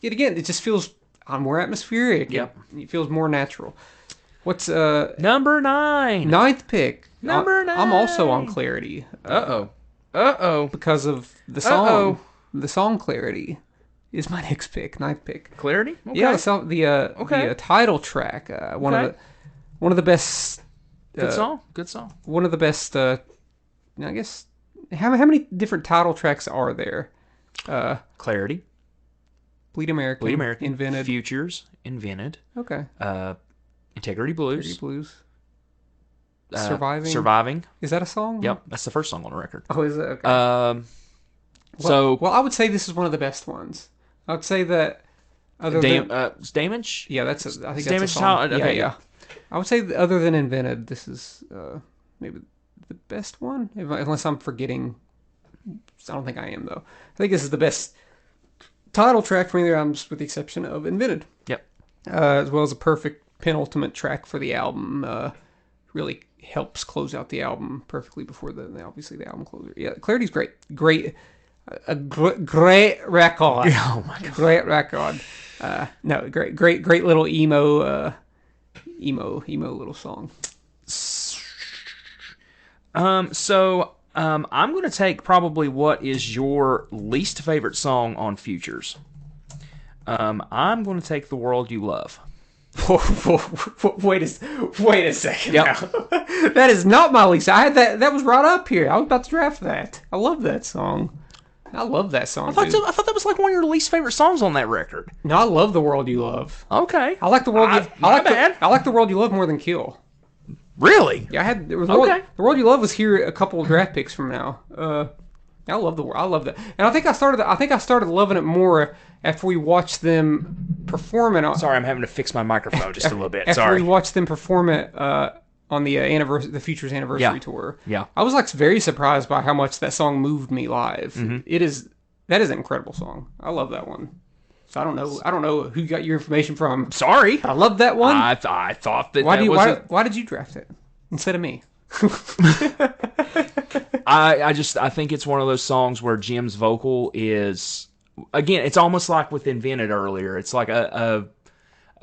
Yet again, it just feels more atmospheric. Yep. It feels more natural. What's number 9? Ninth pick. Number 9. I'm also on Clarity. Uh-oh. Because of the song. The song Clarity is my next pick. Ninth pick. Clarity? Okay. Yeah, the title track. One of the best. Good song. One of the best. I guess. How many different title tracks are there? Clarity. Bleed American. Invented. Futures. Invented. Okay. Integrity Blues. Surviving. Is that a song? Yep, that's the first song on the record. Oh, is it? Okay. Well, I would say this is one of the best ones. I would say that. Damage. Yeah, I think that's Damage a song. Okay, yeah. I would say that other than Invented, this is maybe the best one. Unless I'm forgetting. I don't think I am though. I think this is the best title track for either albums, with the exception of Invented. Yep. As well as a perfect penultimate track for the album. Really helps close out the album perfectly before obviously the album closer. Yeah, Clarity's great. Great record. Oh my god. Great record. No, great little emo little song. I'm going to take probably what is your least favorite song on Futures. I'm going to take The World You Love. Wait a second. Yep. Now. That is not my least. I had that was right up here. I was about to draft that. I love that song. I love that song. I thought that was like one of your least favorite songs on that record. No, I love The World You Love. Okay. I like The World. I like The World You Love more than Kill. Really? Yeah, Okay. The World You Love was here a couple of draft picks from now. I love the world. I love that, and I think I started loving it more after we watched them perform it. Sorry, I'm having to fix my microphone just a little bit. After Sorry. we watched them perform it on the Futures anniversary tour. Yeah. I was like very surprised by how much that song moved me live. Mm-hmm. That is an incredible song. I love that one. So I don't know who you got your information from. Sorry. I love that one. I thought that why did you draft it instead of me? I think it's one of those songs where Jim's vocal is again, it's almost like with Invented earlier. It's like a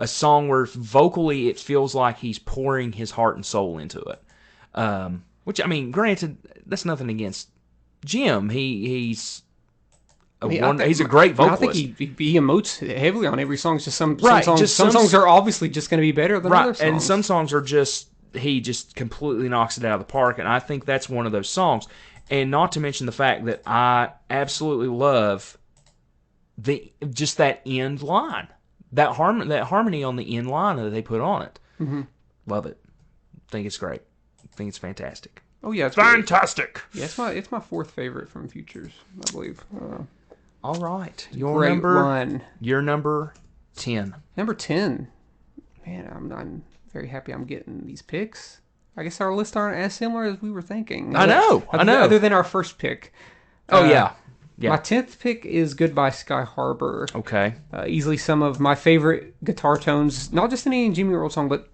song where vocally it feels like he's pouring his heart and soul into it. Which, I mean, granted, that's nothing against Jim. He's he's a great vocalist. I think he emotes heavily on every song. It's just some Right, songs. just Some some songs are obviously just going to be better than other songs. and some songs are just he just completely knocks it out of the park, and I think that's one of those songs. And not to mention the fact that I absolutely love just that end line, that harmony on the end line that they put on it. Mm-hmm. Love it. Think it's great. Think it's fantastic. Oh yeah, it's Fantastic. Yeah, it's my fourth favorite from Futures, I believe. All right, Great run. Your number 10. Number 10. Man, I'm very happy I'm getting these picks. I guess our lists aren't as similar as we were thinking. I know. Other than our first pick. Oh yeah. My 10th pick is Goodbye Sky Harbor. Okay. Easily some of my favorite guitar tones, not just in any Jimmy Eat World song, but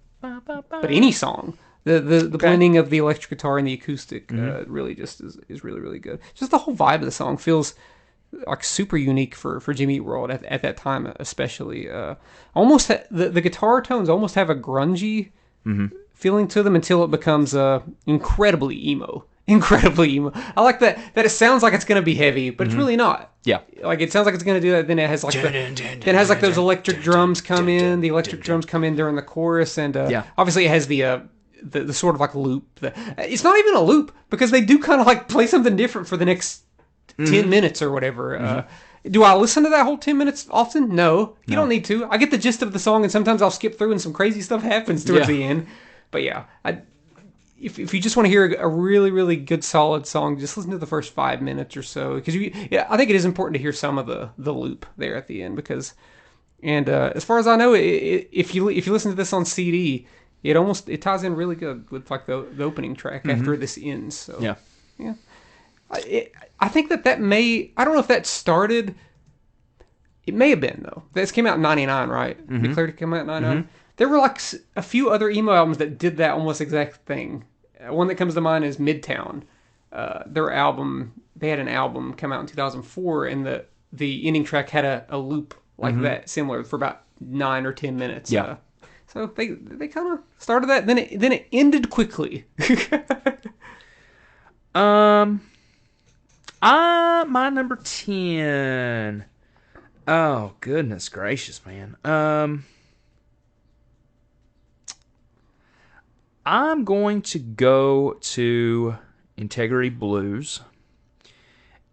any song. The blending of the electric guitar and the acoustic really just is really, really good. Just the whole vibe of the song feels like super unique for Jimmy Eat World at that time, especially. Almost the guitar tones almost have a grungy feeling to them until it becomes incredibly emo. Incredibly emo. I like that it sounds like it's going to be heavy, but it's really not. Yeah. Like it sounds like it's going to do that. Then it has like those electric drums come in. The electric drums come in during the chorus, and obviously it has the sort of like loop. It's not even a loop because they do kind of like play something different for the next 10 minutes or whatever. Do I listen to that whole 10 minutes often? No. You don't need to. I get the gist of the song, and sometimes I'll skip through and some crazy stuff happens towards the end. But yeah, if you just want to hear a really, really good, solid song, just listen to the first 5 minutes or so. Because I think it is important to hear some of the loop there at the end. As far as I know, if you listen to this on CD, it ties in really good with like the opening track after this ends. So yeah. I think that may, I don't know if that started, it may have been though. This came out in 99, right? Declared to come out in 99. There were like a few other emo albums that did that almost exact thing. One that comes to mind is Midtown. They had an album come out in 2004, and the ending track had a loop like that, similar, for about 9 or 10 minutes. Yeah. So they kind of started that, then it ended quickly. My number 10. Oh, goodness gracious, man. I'm going to go to Integrity Blues,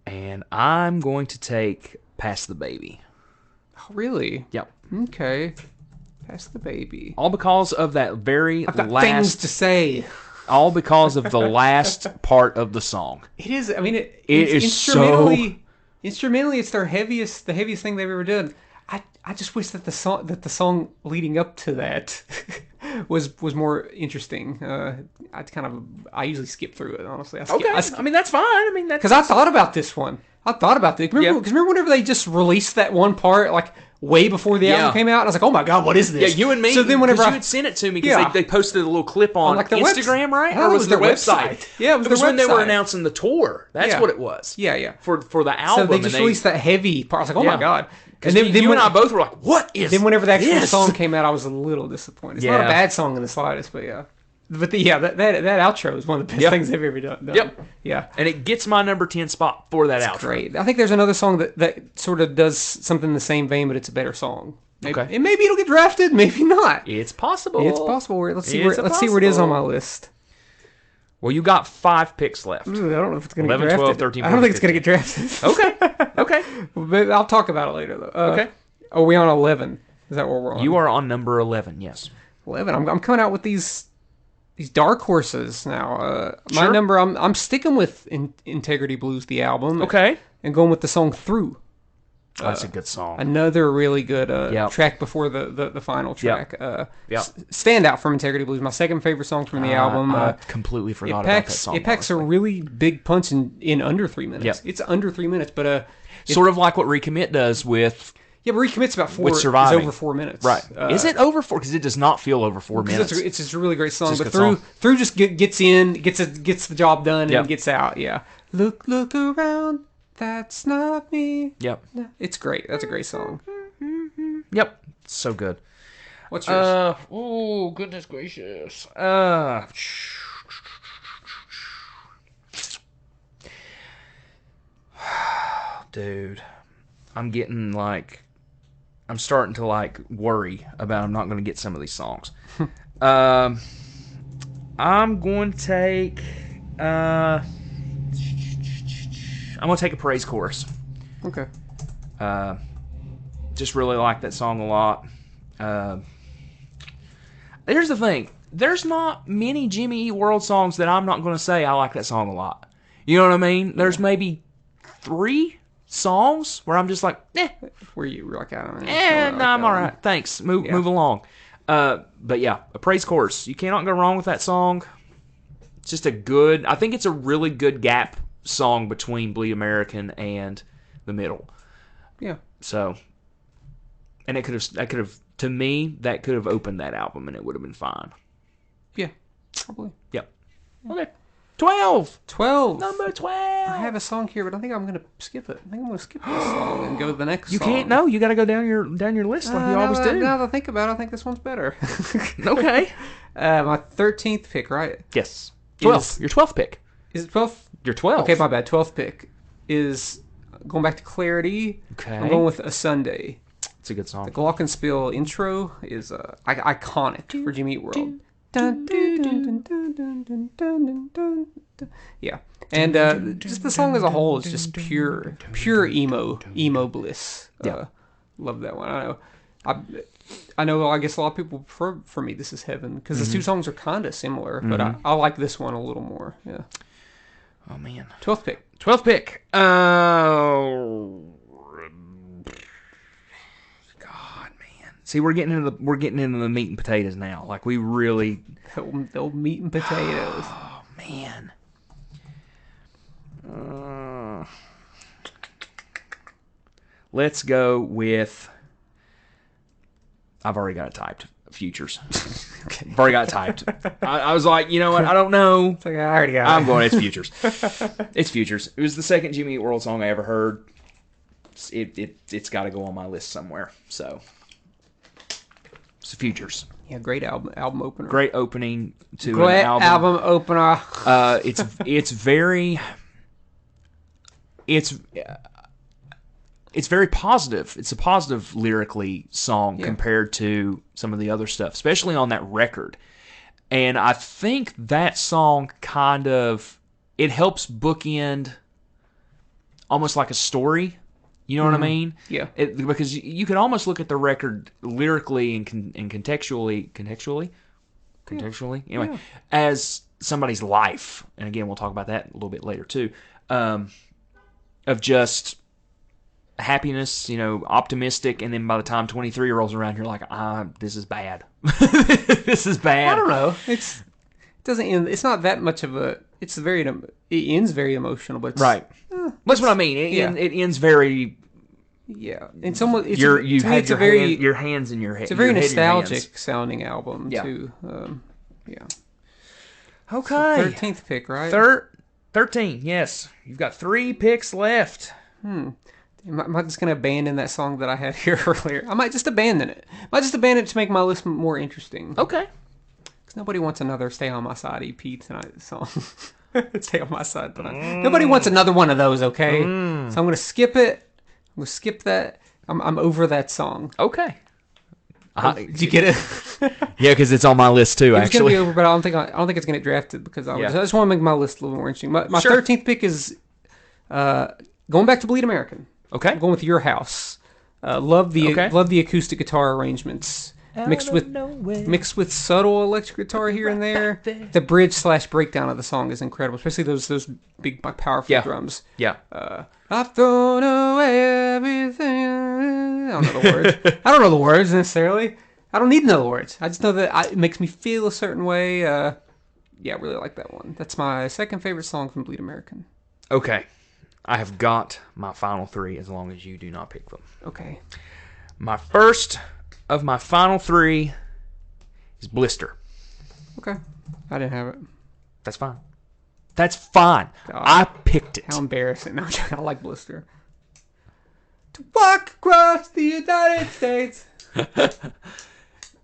and I'm going to take Pass the Baby. Oh, really? Yep. Okay. Pass the Baby. All because of that very I've got last... things to say. All because of the last part of the song. It is. I mean, it is instrumentally, it's the heaviest thing they've ever done. I just wish that the song leading up to that was more interesting. I usually skip through it, honestly. I mean, that's fine. I mean, that's because I thought about this one. Remember whenever they just released that one part like way before the album came out, and I was like, oh my god, what is this? Yeah, you and me. So then whenever you had sent it to me because they posted a little clip on like their Instagram, right? Oh, or was it their website? Yeah, it was when they were website. announcing the tour. That's what it was. Yeah. For the album. So they just released that heavy part. I was like, oh my god. And then you and I both were like, what is Then whenever the actual this? song came out, I was a little disappointed. It's not a bad song in the slightest, but yeah. But that outro is one of the best things they've ever done. Yep. Yeah. And it gets my number 10 spot for that outro. Great. I think there's another song that sort of does something in the same vein, but it's a better song. Maybe, Okay. And maybe it'll get drafted, maybe not. It's possible. It's possible. Let's see where it is on my list. Well, you got 5 picks left. I don't know if it's going to get 11, drafted. 12, 13, I don't think it's going to get drafted. Okay. But I'll talk about it later, though. Okay. Are we on 11? Is that where we're on? You are on number 11, yes. 11. I'm coming out with these dark horses now. My Sure. number, I'm sticking with Integrity Blues, the album. Okay. And going with the song Through. That's a good song. Another really good Yep. track before the final track. Yep. Standout from Integrity Blues. My second favorite song from the album. I completely forgot about that song. It packs a honestly. really big punch in under 3 minutes. Yep. It's under 3 minutes, but Sort of like what Recommit does with but Recommit's about 4. With Surviving. It's over 4 minutes. Right. Is it over 4? Because it does not feel over 4 minutes. It's just a really great song. It's But just a good Through just gets in, gets the job done, Yep. and gets out. Yeah. Look around. That's not me. Yep. It's great. That's a great song. Yep. So good. What's yours? Oh, goodness gracious. Dude, I'm getting like, I'm starting to like worry about I'm not going to get some of these songs. I'm going to take, I'm going to take a praise chorus. Okay. Just really like that song a lot. Here's the thing. There's not many Jimmy Eat World songs that I'm not going to say I like that song a lot. You know what I mean? There's maybe 3 songs where I'm just like, Where you were like, I don't know. I'm all right. Thanks. Move along. But yeah, a praise chorus. You cannot go wrong with that song. It's just I think it's a really good gap song between Bleed American and The Middle. Yeah. So, and that could have, to me, that could have opened that album and it would have been fine. Yeah, probably. Yep. Okay. 12. 12. Number 12. I have a song here, but I think I'm going to skip it. I think I'm going to skip this song and go to the next You song. can't. No, you got to go down your list like you always do. Now that I think about it, I think this one's better. Okay. My 13th pick, right? Yes. 12th. Your 12th pick. Is it 12th? Your 12th. Okay, my bad. 12th pick is going back to Clarity. Okay. I'm going with A Sunday. It's a good song. The Glockenspiel intro is iconic for Jimmy Eat World. Dun, dun, dun, dun, dun, dun, dun, dun, dun, dun. Yeah, and just the song as a whole is just pure emo bliss. Love that one. I know. I guess a lot of people prefer, for me, This Is Heaven, because the 2 songs are kind of similar, but I like this one a little more. Yeah. Oh man. 12th pick. 12th pick. See, we're getting into the meat and potatoes now. Like we really the old meat and potatoes. Oh man. Let's go with. I've already got it typed. Futures. Okay. I've already got it typed. I was like, you know what? I don't know. It's like, I already got it. I'm going. It's Futures. It's Futures. It was the second Jimmy Eat World song I ever heard. It's got to go on my list somewhere. So. It's Futures. Yeah, great album opener. Great opening to great an album. Album opener. It's very positive. It's a positive lyrically song compared to some of the other stuff, especially on that record. And I think that song kind of it helps bookend almost like a story. You know what I mean? Yeah. Because you can almost look at the record lyrically and contextually, anyway, as somebody's life. And again, we'll talk about that a little bit later too, of just happiness, optimistic, and then by the time 23 rolls around, you're like, this is bad. This is bad. I don't know. It doesn't end. It's not that much of a. It ends very emotional, but right. That's what I mean. It ends very. Yeah, and someone you had your hands in your head. It's a very nostalgic sounding album too. Yeah. Okay. So 13th pick, right? 13. Yes, you've got 3 picks left. Am I just gonna abandon that song that I had here earlier? I might just abandon it. I might just abandon it to make my list more interesting. Okay. Because nobody wants another "Stay on My Side" EP tonight song. Stay on my side tonight. Nobody wants another one of those. Okay, so I'm gonna skip it. I'm gonna skip that. I'm over that song. Okay. Did you get it? Yeah, because it's on my list too. It's actually, gonna be over, but I don't think it's gonna get drafted because I just want to make my list a little more interesting. My 13th pick is going back to Bleed American. Okay. I'm going with Your House. Love the acoustic guitar arrangements mixed with subtle electric guitar here and there. The bridge / breakdown of the song is incredible, especially those big powerful drums. Yeah. I've thrown away everything. I don't know the words. I don't know the words necessarily. I don't need to know the words. I just know that it makes me feel a certain way. I really like that one. That's my second favorite song from Bleed American. Okay. I have got my final 3 as long as you do not pick them. Okay. My first of my final 3 is Blister. Okay. I didn't have it. That's fine. That's fine. I picked it. How embarrassing. No, I like Blister. To walk across the United States.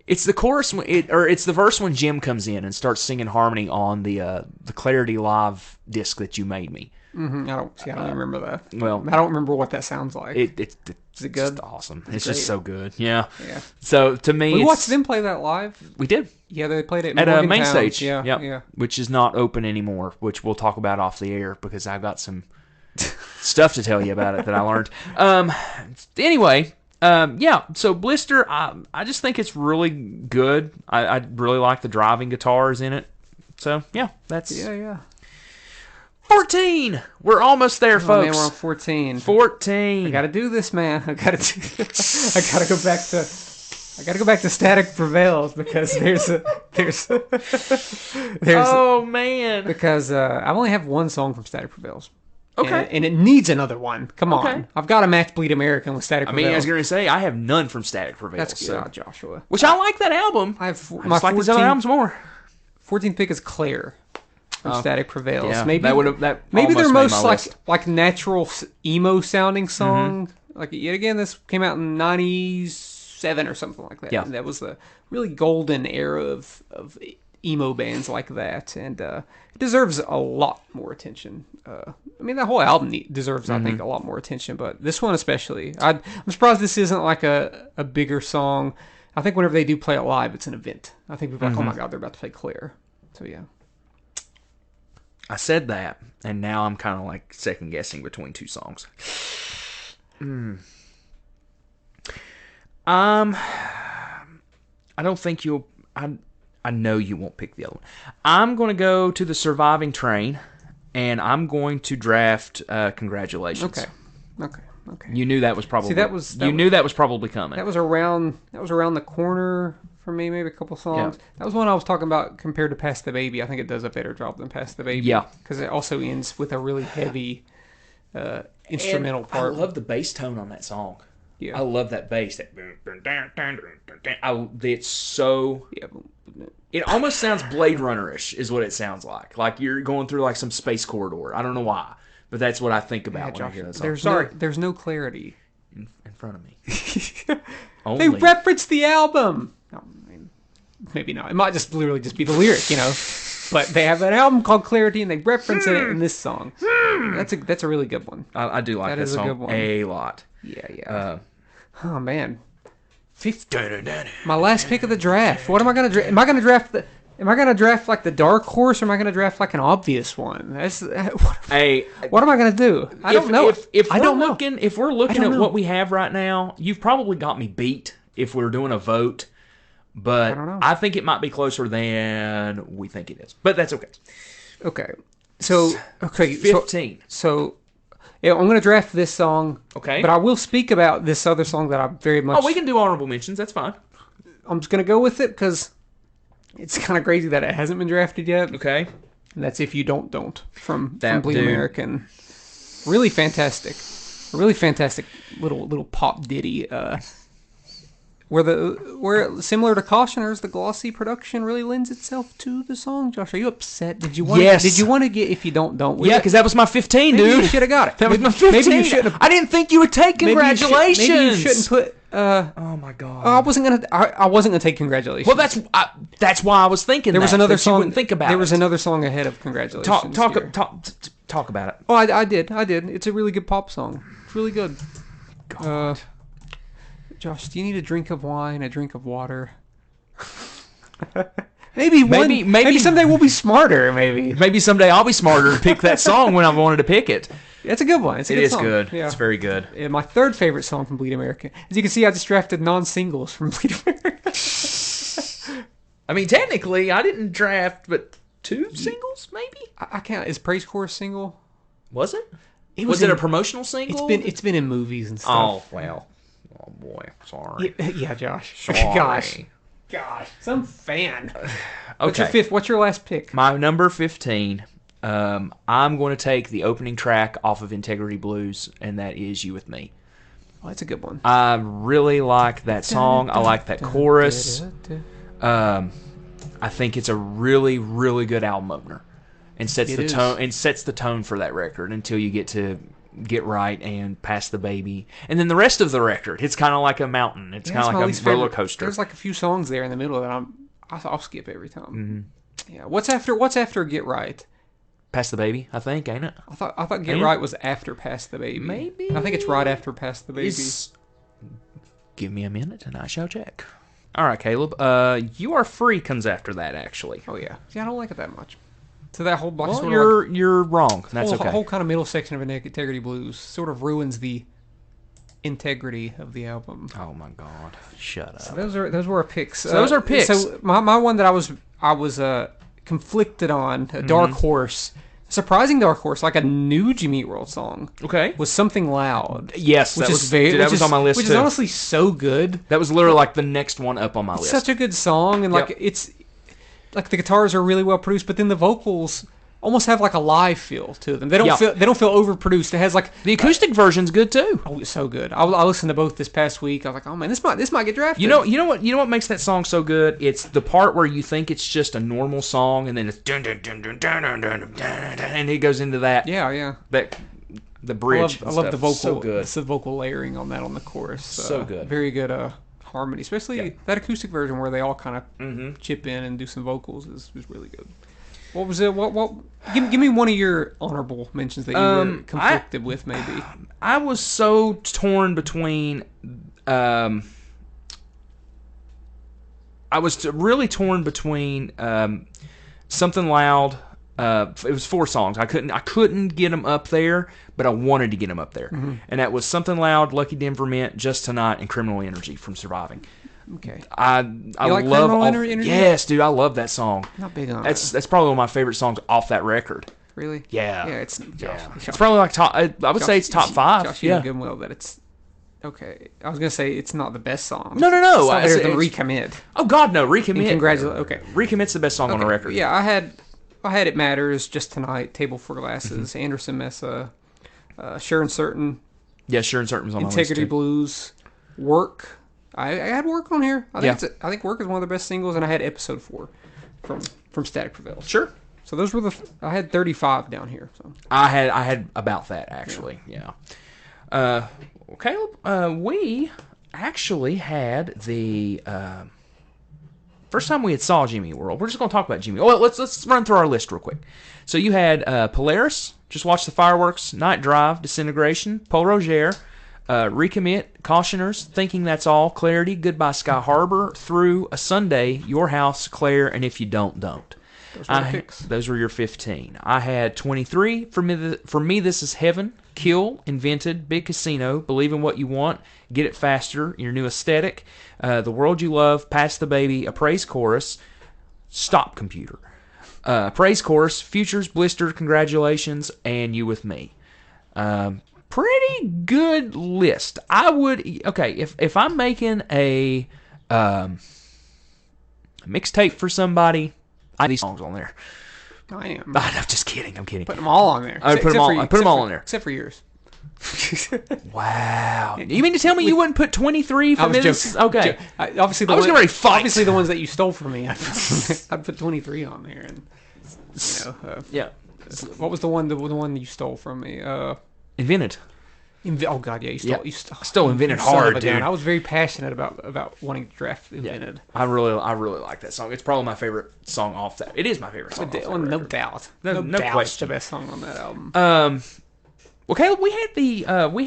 It's the chorus, it's the verse when Jim comes in and starts singing harmony on the Clarity Live disc that you made me. Mm-hmm. I don't even remember that. Well, I don't remember what that sounds like. It's Is it good? just awesome. It's just so good. Yeah. Yeah. So to me, We watched them play that live. We did. Yeah, they played it At a main Morgantown. stage. Yeah, Yep. yeah. Which is not open anymore, which we'll talk about off the air because I've got some stuff to tell you about it that I learned. Anyway, yeah, so Blister, I just think it's really good. I really like the driving guitars in it. So, yeah, that's... Yeah. 14! We're almost there, Oh, folks. man, we're on 14. 14. I gotta do this, man. I gotta go back to Static Prevails because there's Oh, man. because I only have one song from Static Prevails. Okay. And it needs another one. Come on. Okay. I've got to match Bleed American with Static I Prevails. mean, I was going to say, I have none from Static Prevails. That's so. good, Joshua. Which I like that album. I have I just like these other albums more. 14th pick is Claire from Static Prevails. Yeah, maybe that would have maybe their almost made most my list. like natural emo sounding song. Like yet again, this came out in '97 or something like that. Yeah. And that was the really golden era of emo bands like that, and it deserves a lot more attention. I mean, that whole album deserves, I think, a lot more attention, but this one especially. I'm surprised this isn't like a bigger song. I think whenever they do play it live, it's an event. I think people are like, oh my god, they're about to play Claire. So yeah. I said that, and now I'm kind of like second guessing between two songs. I don't think you'll. I know you won't pick the other one. I'm going to go to the Surviving Train, and I'm going to draft Congratulations. Okay. You knew that was probably. See, knew that was probably coming. That was around the corner for me, maybe a couple songs. Yeah. That was one I was talking about compared to Pass the Baby. I think it does a better job than Pass the Baby. Yeah. Because it also ends with a really heavy instrumental part. I love the bass tone on that song. Yeah. I love that bass. It's so. Yeah. It almost sounds Blade Runner-ish, is what it sounds like. Like you're going through like some space corridor. I don't know why, but that's what I think about when I hear that song. There's no clarity in front of me. They Only. reference the album. No, I mean, maybe not. It might just literally just be the lyric, you know. But they have an album called Clarity, and they reference it in this song. That's a really good one. I do like that is a song good one. a lot. Yeah. Oh man. My last pick of the draft. What am I gonna draft? Am I gonna draft like the dark horse, or am I gonna draft like an obvious one? What am I gonna do? I don't know. If we're looking at what we have right now, you've probably got me beat if we're doing a vote. But I don't know. I think it might be closer than we think it is. But that's okay. Okay. So 15. So yeah, I'm going to draft this song. Okay. But I will speak about this other song that I very much. Oh, we can do honorable mentions. That's fine. I'm just going to go with it because it's kind of crazy that it hasn't been drafted yet. Okay. And that's If You Don't from That Bleed dude. American. Really fantastic. A really fantastic little pop ditty. Where similar to Cautioners, the glossy production really lends itself to the song. Josh, are you upset? Did you want? Yes. Did you want to get If You Don't? Yeah, because that was my 15, Maybe dude. you should have got it. That was my 15. Maybe you should have. I didn't think you would take congratulations. Maybe you shouldn't put. Oh my god. I wasn't gonna take Congratulations. Well, that's why I was thinking. There was another that song. You wouldn't think about there was it. another song ahead of Congratulations. Talk about it. Oh, I did. It's a really good pop song. It's really good. God. Josh, do you need a drink of wine, a drink of water? Maybe maybe someday we'll be smarter. Maybe someday I'll be smarter and pick that song when I wanted to pick it. It's a good one. It is good. Yeah. It's very good. Yeah, my third favorite song from Bleed American. As you can see, I just drafted non-singles from Bleed American. I mean, technically, I didn't draft, but 2 singles, maybe. I can't. Is Praise Chorus single? Was it? Was it a promotional single? It's been in movies and stuff. Oh well. Oh boy. Sorry. Yeah, Josh. Sorry. Gosh. Some fan. Okay. What's your last pick? My number 15. I'm going to take the opening track off of Integrity Blues, and that is You With Me. Oh, that's a good one. I really like that song. I like that chorus. I think it's a really, really good album opener. and sets It the is. tone for that record until you get to Get Right and Pass the Baby, and then the rest of the record, it's kind of like a mountain. It's Yeah, kind it's of my like least a roller favorite. coaster. There's like a few songs there in the middle that I'll skip every time. Mm-hmm. Yeah. What's after Get Right? Pass the Baby, I think, ain't it? I thought Get Ain't it? Right was after Pass the Baby. Maybe. I think it's right after Pass the Baby. Give me a minute and I shall check. All right, Caleb. You Are Free comes after that, actually. Oh yeah. See, I don't like it that much. So that whole like, Well, sort of you're wrong. That's like, okay. whole kind of middle section of Integrity Blues sort of ruins the integrity of the album. Oh my God! Shut up. So those were our picks. those are picks. So my one that I was conflicted on, a dark horse, surprising dark horse, like a new Jimmy Eat World song, Okay. was Something Loud. Yes, Which that is was very, dude, which that was is, on my list which too. is honestly so good. That was literally like the next one up on my It's list. such a good song, and like Yep. it's like the guitars are really well produced, but then the vocals almost have like a live feel to them. They don't Yeah. feel overproduced. It has like The acoustic version's good too. oh, it's so good. I listened to both this past week. I was like, oh man, this might get drafted. You know what makes that song so good? It's the part where you think it's just a normal song, and then it's dun dun dun dun dun dun dun dun, dun, and it goes into that Yeah. the I bridge. love the vocal. So good. It's the vocal layering on that on the chorus. So good. Very good harmony, especially that acoustic version where they all kind of Mm-hmm. chip in and do some vocals is really good. What was it? What? Give me one of your honorable mentions that you were conflicted with, maybe. I was so torn between. I was really torn between Something Loud. It was 4 songs. I couldn't get them up there, but I wanted to get them up there, and that was Something Loud, Lucky Denver Mint, Just Tonight, and Criminal Energy from Surviving. Okay. I like love Criminal all, Energy? Yes, dude, I love that song. Not big on That's it. probably one of my favorite songs off that record. Really? Yeah. Yeah, it's It's probably like top. I would say it's top 5. Josh, you know Yeah. good and well that it's okay. I was gonna say it's not the best song. No. It's not better than It's- Recommit. Oh God, no! Recommit. Congratulations. Okay. Recommit's the best song on the record. Yeah, I had It Matters, Just Tonight, Table for Glasses, Mm-hmm. Anderson Mesa, Sure and Certain, Yeah, Sure and Certain was on my list Integrity too. Blues, Work. I had Work on here. I think Yeah. I think Work is one of the best singles, and I had Episode 4 from Static Prevails. Sure. So those were I had 35 down here. So I had about that actually. Yeah. Well, Caleb, we actually had the first time we had saw Jimmy Eat World. We're just going to talk about Jimmy. Well, let's run through our list real quick. So you had Polaris, Just Watch the Fireworks, Night Drive, Disintegration, Paul Roger, Recommit, Cautioners, Thinking That's All, Clarity, Goodbye Sky Harbor, Through, A Sunday, Your House, Claire, and If You Don't, Don't. those were the picks. Those were your 15. I had 23. For me, This Is Heaven, Kill, Invented, Big Casino, Believe in What You Want, Get It Faster, Your New Aesthetic, The World You Love, Pass the Baby, A Praise Chorus, Stop Computer. Praise Chorus, Futures, Blister, Congratulations, and You With Me. Pretty good list. I would, okay, if I'm making a mixtape for somebody, I have these songs on there. I am. I'm just kidding. I'm kidding. Putting them all on there. I put them all. I put them all on there. Except for yours. Wow. You mean to tell me you wouldn't put 23 I for was this? joking. Okay. Obviously, I was getting ready to fight. Obviously, the ones that you stole from me, I'd put 23 on there. And Yeah. what was the one that you stole from me? Invented. Oh God, yeah, you stole. Yeah. You stole. Still Invented son of hard, a gun. dude. I was very passionate about wanting to draft Invented. I really like that song. It's probably my favorite song off that. It is my favorite song. Off that No record. doubt. No doubt. It's question. the best song on that album. Well, Caleb, we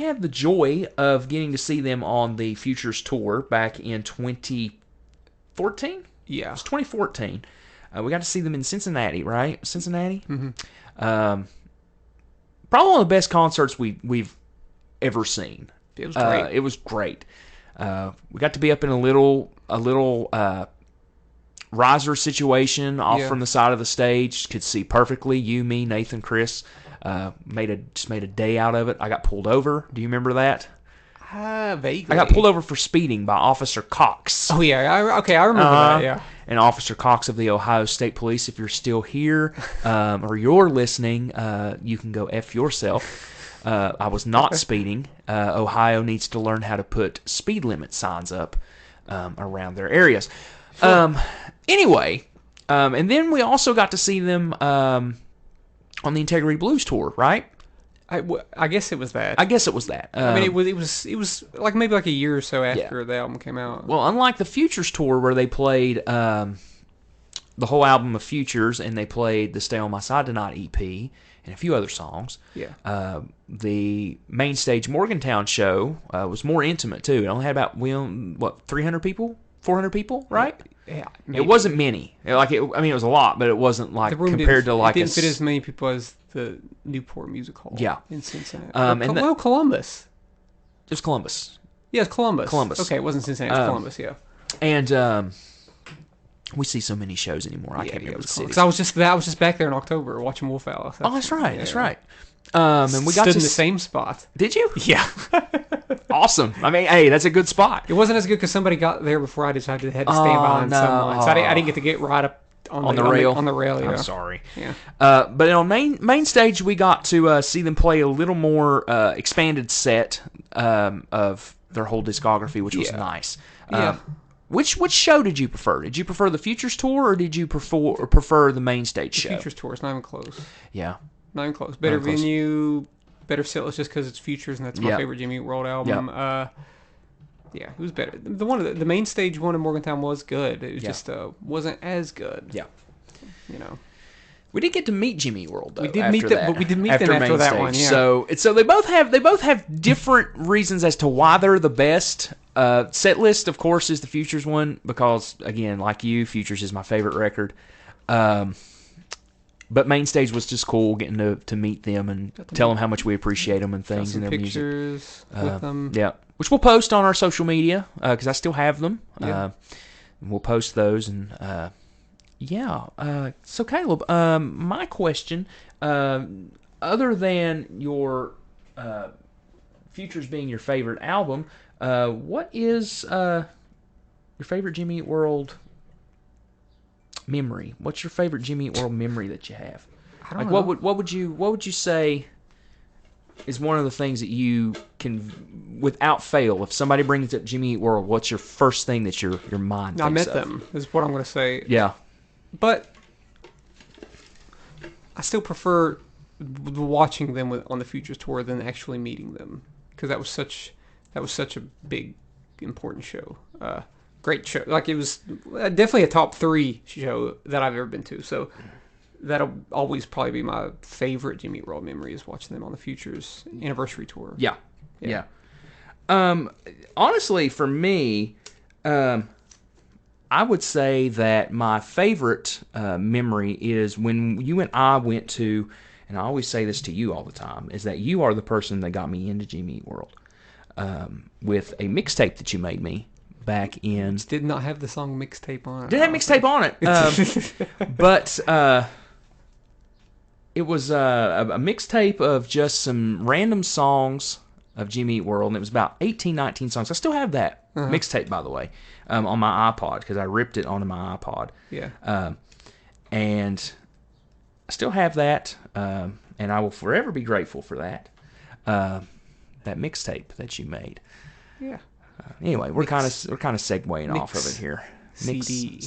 had the joy of getting to see them on the Futures tour back in 2014. Yeah. It was 2014. We got to see them in Cincinnati, right? Cincinnati. Mm-hmm. Probably one of the best concerts we've ever seen. It was great. It was great. We got to be up in a little riser situation off from the side of the stage. Could see perfectly. You, me, Nathan, Chris. Made a day out of it. I got pulled over. Do you remember that? Vaguely. I got pulled over for speeding by Officer Cox. Oh yeah. I remember that. Yeah. And Officer Cox of the Ohio State Police. If you're still here or you're listening, you can go F yourself. I was not speeding. Ohio needs to learn how to put speed limit signs up around their areas. Anyway, and then we also got to see them on the Integrity Blues tour, right? I guess it was that. I guess it was that. I mean, it was like maybe like a year or so after the album came out. Well, unlike the Futures tour where they played the whole album of Futures and they played the Stay on My Side Tonight EP and a few other songs. Yeah. The main stage Morgantown show was more intimate too. It only had about 300 people, 400 people, right? Yeah. It wasn't many. It was a lot, but it wasn't like compared to like it didn't fit as many people as the Newport Music Hall. Yeah. In Cincinnati. It Columbus. was Columbus. Yeah, it's Columbus. Columbus. Okay, it wasn't Cincinnati. It was Columbus. Yeah. And we see so many shows anymore. I can't remember the cities. Because I was just back there in October watching Wolf Alice. That's right. That's right. And we got stood in the same spot. Did you? Yeah. Awesome. I mean, hey, that's a good spot. It wasn't as good because somebody got there before I decided I had to stand behind someone. So I didn't get to get right up on the rail. On the rail, yeah. I'm sorry. Yeah. But on main stage, we got to see them play a little more expanded set of their whole discography, which was nice. Yeah. Which show did you prefer? Did you prefer the Futures tour or did you prefer the main stage show? The Futures tour. It's not even close. Yeah. Not even close. Better venue, better set. Just because it's Futures and that's my favorite Jimmy Eat World album. Yeah, it was better. The main stage one in Morgantown was good. It was just wasn't as good. Yeah. You know. We did get to meet Jimmy Eat World though. We did meet them, but we did meet them after that one. Yeah. So they both have different reasons as to why they're the best. Set list, of course, is the Futures one because, again, like you, Futures is my favorite record. But main stage was just cool, getting to meet them and tell them how much we appreciate them and things and their pictures music. With them. Yeah, which we'll post on our social media because I still have them. Yeah. We'll post those and so Caleb, my question, other than your Futures being your favorite album, what is your favorite Jimmy Eat World memory? What's your favorite Jimmy Eat World memory that you have? I don't know. What would you say is one of the things that you can, without fail, if somebody brings up Jimmy Eat World, what's your first thing that your mind thinks I met of? them, is what I'm going to say. Yeah. But I still prefer watching them on the Futures tour than actually meeting them because that was such a big, important show. Great show. Like, it was definitely a top 3 show that I've ever been to. So that'll always probably be my favorite Jimmy Eat World memory is watching them on the Futures anniversary tour. Yeah. Honestly, for me, I would say that my favorite memory is when you and I went to, and I always say this to you all the time, is that you are the person that got me into Jimmy Eat World with a mixtape that you made me back in. It did not have the song mixtape on it. Didn't have mixtape on it, but it was a mixtape of just some random songs of Jimmy Eat World, and it was about 18, 19 songs. I still have that mixtape, by the way, on my iPod because I ripped it onto my iPod. Yeah. And I still have that, and I will forever be grateful for that. That mixtape that you made. Yeah. Anyway, we're kind of segueing off of it here. CD.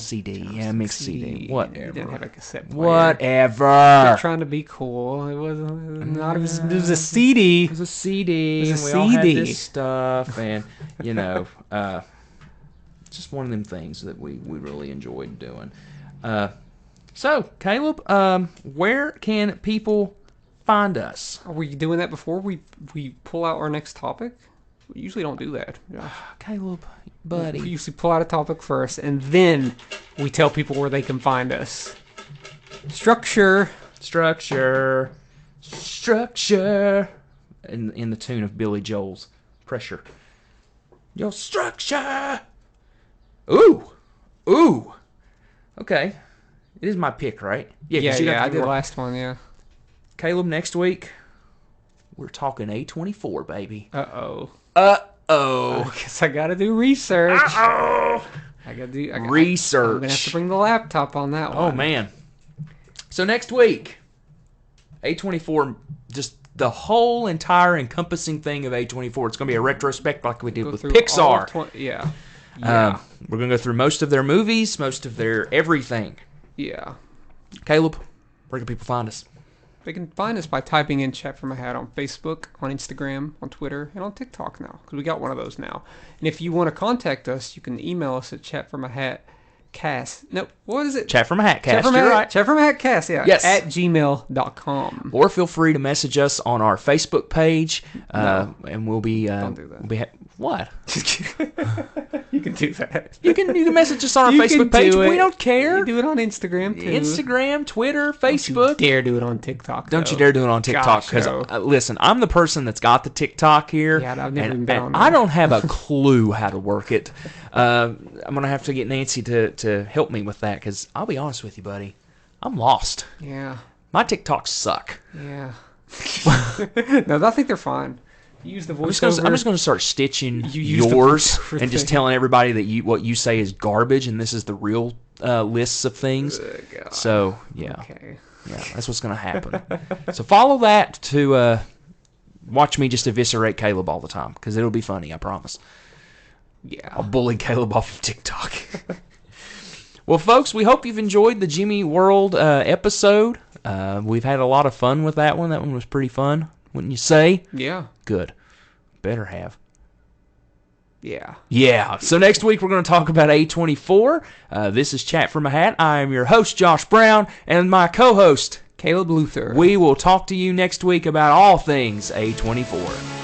Mix CD. Whatever. You didn't have a cassette player. Whatever. Just trying to be cool. It wasn't. It was a CD. It was a CD. It was a we all had CD. this stuff, and just one of them things that we really enjoyed doing. So, Caleb, where can people find us? Are we doing that before we pull out our next topic? We usually don't do that. Caleb, buddy. We usually pull out a topic first, and then we tell people where they can find us. Structure. In the tune of Billy Joel's Pressure. Your structure. Ooh. Okay. It is my pick, right? Yeah, I did last one, yeah. Caleb, next week, we're talking A24, baby. Uh-oh. I guess I gotta do research. Uh-oh. I gotta do research. I'm gonna have to bring the laptop on that one. Oh, man. So next week, A24, just the whole entire encompassing thing of A24. It's gonna be a retrospect like we did with Pixar. Yeah. We're gonna go through most of their movies, most of their everything. Yeah. Caleb, where can people find us? They can find us by typing in Chat From A Hat on Facebook, on Instagram, on Twitter, and on TikTok now, because we got one of those now. And if you want to contact us, you can email us at chatfromahatcast. No, what is it? Chat from a Hat Chat Cast. from a You're Hat, right. Chat From A Hat Cast, yeah. Yes. At gmail.com. Or feel free to message us on our Facebook page, and we'll be. Don't do that. We'll be what? Just kidding. You can do that. You can message us on our You can Facebook page. do We it. don't care. You do it on Instagram, too. Instagram, Twitter, Don't you Facebook. dare do it on TikTok. Don't you though. dare do it on TikTok, Gosh, because no. listen, I'm the person that's got the TikTok here. Yeah, I've never even and, been and on I there. don't have a clue how to work it. I'm gonna have to get Nancy to help me with that, because I'll be honest with you, buddy, I'm lost. Yeah. My TikToks suck. Yeah. No, I think they're fine. You use the I'm voiceover. just gonna start stitching You use the yours voiceover and just thing. telling everybody that what you say is garbage and this is the real lists of things. God. So yeah. Okay. Yeah, that's what's going to happen. So follow that to watch me just eviscerate Caleb all the time, because it'll be funny, I promise. Yeah. I'll bully Caleb off of TikTok. Well, folks, we hope you've enjoyed the Jimmy World episode. We've had a lot of fun with that one. That one was pretty fun, wouldn't you say? Yeah. Good. Better have. Yeah. Yeah. So next week we're going to talk about A24. This is Chat From A Hat. I am your host, Josh Brown, and my co-host, Caleb Luther. We will talk to you next week about all things A24.